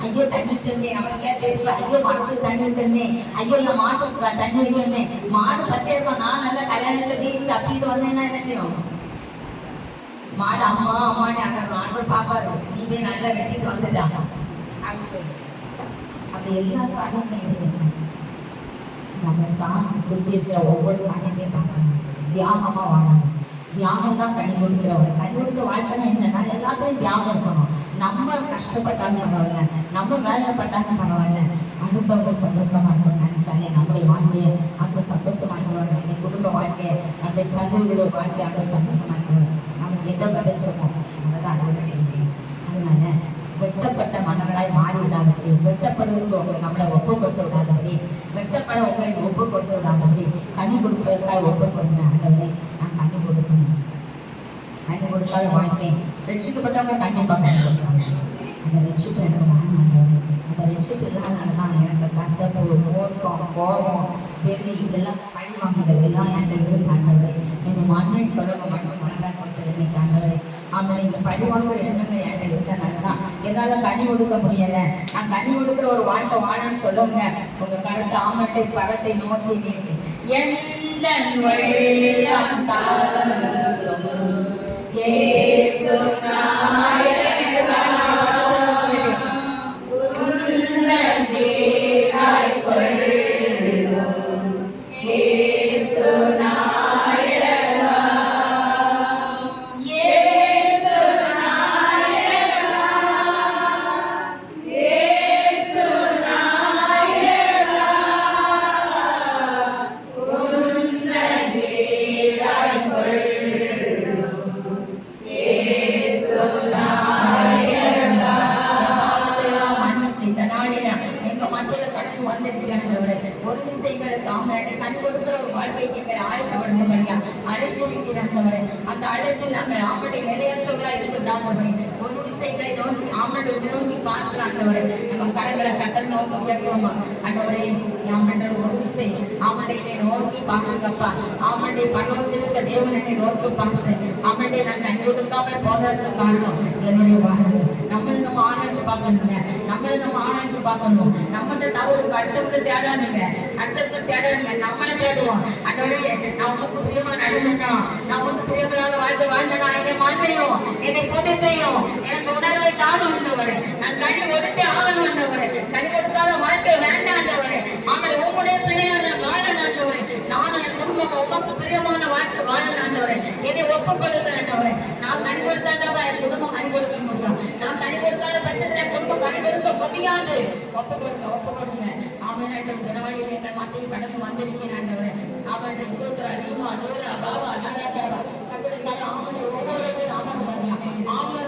ஐயோ தண்ணி விட்டுருமே, நம்மளுக்கே தெரியும். ஐயோ மாட்டுக்கு தண்ணி விட்டுருமே, ஐயோ என் மாட்டுக்கு தண்ணி வைக்கணுமே, மாடு பசியா இருக்கும். நான் நல்லா கல்யாணத்துல பீச்சு அப்படின்ட்டு வந்தேன்னா என்ன செய்யும்? மாடு அம்மா அம்மான்னு அங்க மாடு பாப்பாரு, நீங்க நல்லா வெட்டிட்டு வந்துட்டாங்க அப்படின்னு சொல்லி. அப்படி எல்லா காரியங்களும் நம்ம சார்ந்து சுற்றி இருக்கிற ஒவ்வொரு காரியத்தையும் பார்க்கணும். தியாகமா வாழணும். தியாகம் தான் கனி கொடுக்கிறவங்க. கனி கொடுக்குற வாழ்க்கைனா என்னன்னா எல்லாத்தையும் தியாகம் இருக்கணும். நம்ம கஷ்டப்பட்டாலும் பரவாயில்ல, நம்ம வேலைப்பட்டாலும் பரவாயில்ல, அடுத்தவங்க சந்தோஷமா இருக்கணும் நினைச்சாலே நம்முடைய வாழ்க்கையை அந்த சந்தோஷமா இருக்கிறவங்க, அந்த குடும்ப வாழ்க்கையை, அந்த சந்தோட வாழ்க்கையை அந்த சந்தோஷமா இருக்கிறவங்க நமக்கு எந்த பதில் சொல்றாங்க அதான் அதோட செய்யணும். அதனால வெட்டப்பட்ட மனங்களாய் மாறி விடாதபடி, வெட்டப்படுவதற்கு நம்மளை ஒப்பு கொடுத்து விடாதபடி, வெட்டப்பட உங்களை ஒப்பு கொடுத்து விடாதபடி, கனி கொடுப்பதற்காக ஒப்பு கொடுங்க. ஆண்டவரே நான் கனி கொடுக்கணும். கனி கொடுக்காத வாழ்க்கை ரட்சிக்கப்பட்டவங்க கண்டிப்பாக கனி கொடுப்பாங்க. அந்த ரட்சிப்பு எனக்கு வாங்க. அந்த ரட்சிப்பு இல்லாதனாலதான் எனக்கு கசப்பு, மோர்க்கம், கோபம், வெறி இதெல்லாம் பழிவாங்குதல் எல்லாம் என்கிட்ட இருக்கு. ஆண்டவரே இந்த மண்ணின் சொல்ல மட்டும் மனதாக கொடுத்தது இன்னைக்கு. ஆண்டவரே அவனை இந்த பழிவாங்குற எண்ணங்கள் என்கிட்ட இருக்கனாலதான் என்னால கனி கொடுக்க முடியல. நான் கனி கொடுக்குற ஒரு வாழ்க்கை வாழன்னு சொல்லுங்க. உங்க கருத்து ஆமட்டை பரத்தை நோக்கி நீங்க எந்த ஒரு விஷயங்களுக்கு அவங்க கண் கொடுக்கிற ஒரு வாழ்க்கையை நீங்கள் ஆயத்தப்படுத்தும் ஐயா, அழைப்புகிறாங்க. அந்த அழைப்பில் நாங்கள் ஆமட்டை நிலையற்றவர்களா இருக்கிறாங்க. ஒரு விஷயங்களை நோக்கி ஆமட்டை நோக்கி பார்க்கிறாங்க. நம்ம கரங்களை கட்டல் நோக்கி உயர்த்துவோமா? அண்டவரே ஆமண்டல் ஒரு விஷயம் ஆமண்டையை நோக்கி பாருங்கப்பா. ஆமண்டை பரவத்திருக்க தேவனை நோக்கி பார்த்து ஆமண்டை நான் கண் கொடுக்காமல் போதற்கு காரணம் என்னுடைய வாழ்க்கை. நம்மளை நம்ம ஆராய்ச்சி பார்க்கணுங்க. நம்மளை நம்ம ஆராய்ச்சி பார்க்கணும். நம்மகிட்ட தவறு அடுத்தவங்க தேடானுங்க, அடுத்தவங்க தேடானுங்க, நம்மளை தேடுவோம். அண்டவரே நான் உங்களுக்கு பிரியமா நடந்தா, நான் உங்களுக்கு பிரியங்களாக வாழ்ந்தனா என் வாழ்க்கையும் என்னை புதைத்தையும் எனக்கு உணர்வை தாகம் வந்தவரை நான் கனி கொடுத்தே ஆகணும் வந்தவரை. கனி கொடுக்காத வாழ்க்கை வேண்டாண்டவரை. ஆனால் உங்களுடைய பிள்ளையான வாழ நாட்டவரை. நானும் என் குடும்பம் உமக்கு பிரியமான வாழ்க்கை வாழ நாட்டவரை. என்னை ஒப்பு கொடுக்கிறவரை. நான் கனி கொடுத்தாதான் என் குடும்பம் கனி கொடுக்க முடியும். நான் கனி கொடுக்காத பட்சத்தில் என் குடும்பம் கனி கொடுக்க முடியாது. ஒப்பு கொடுங்க. அவன் தினவழியில் எந்த மாத்தையும் கடந்து வந்திருக்கிறேன். அவன் சூத்திர அதிகமா பாபா கட்டிருக்காரு. அவனுடைய ஒவ்வொரு ஆமாம்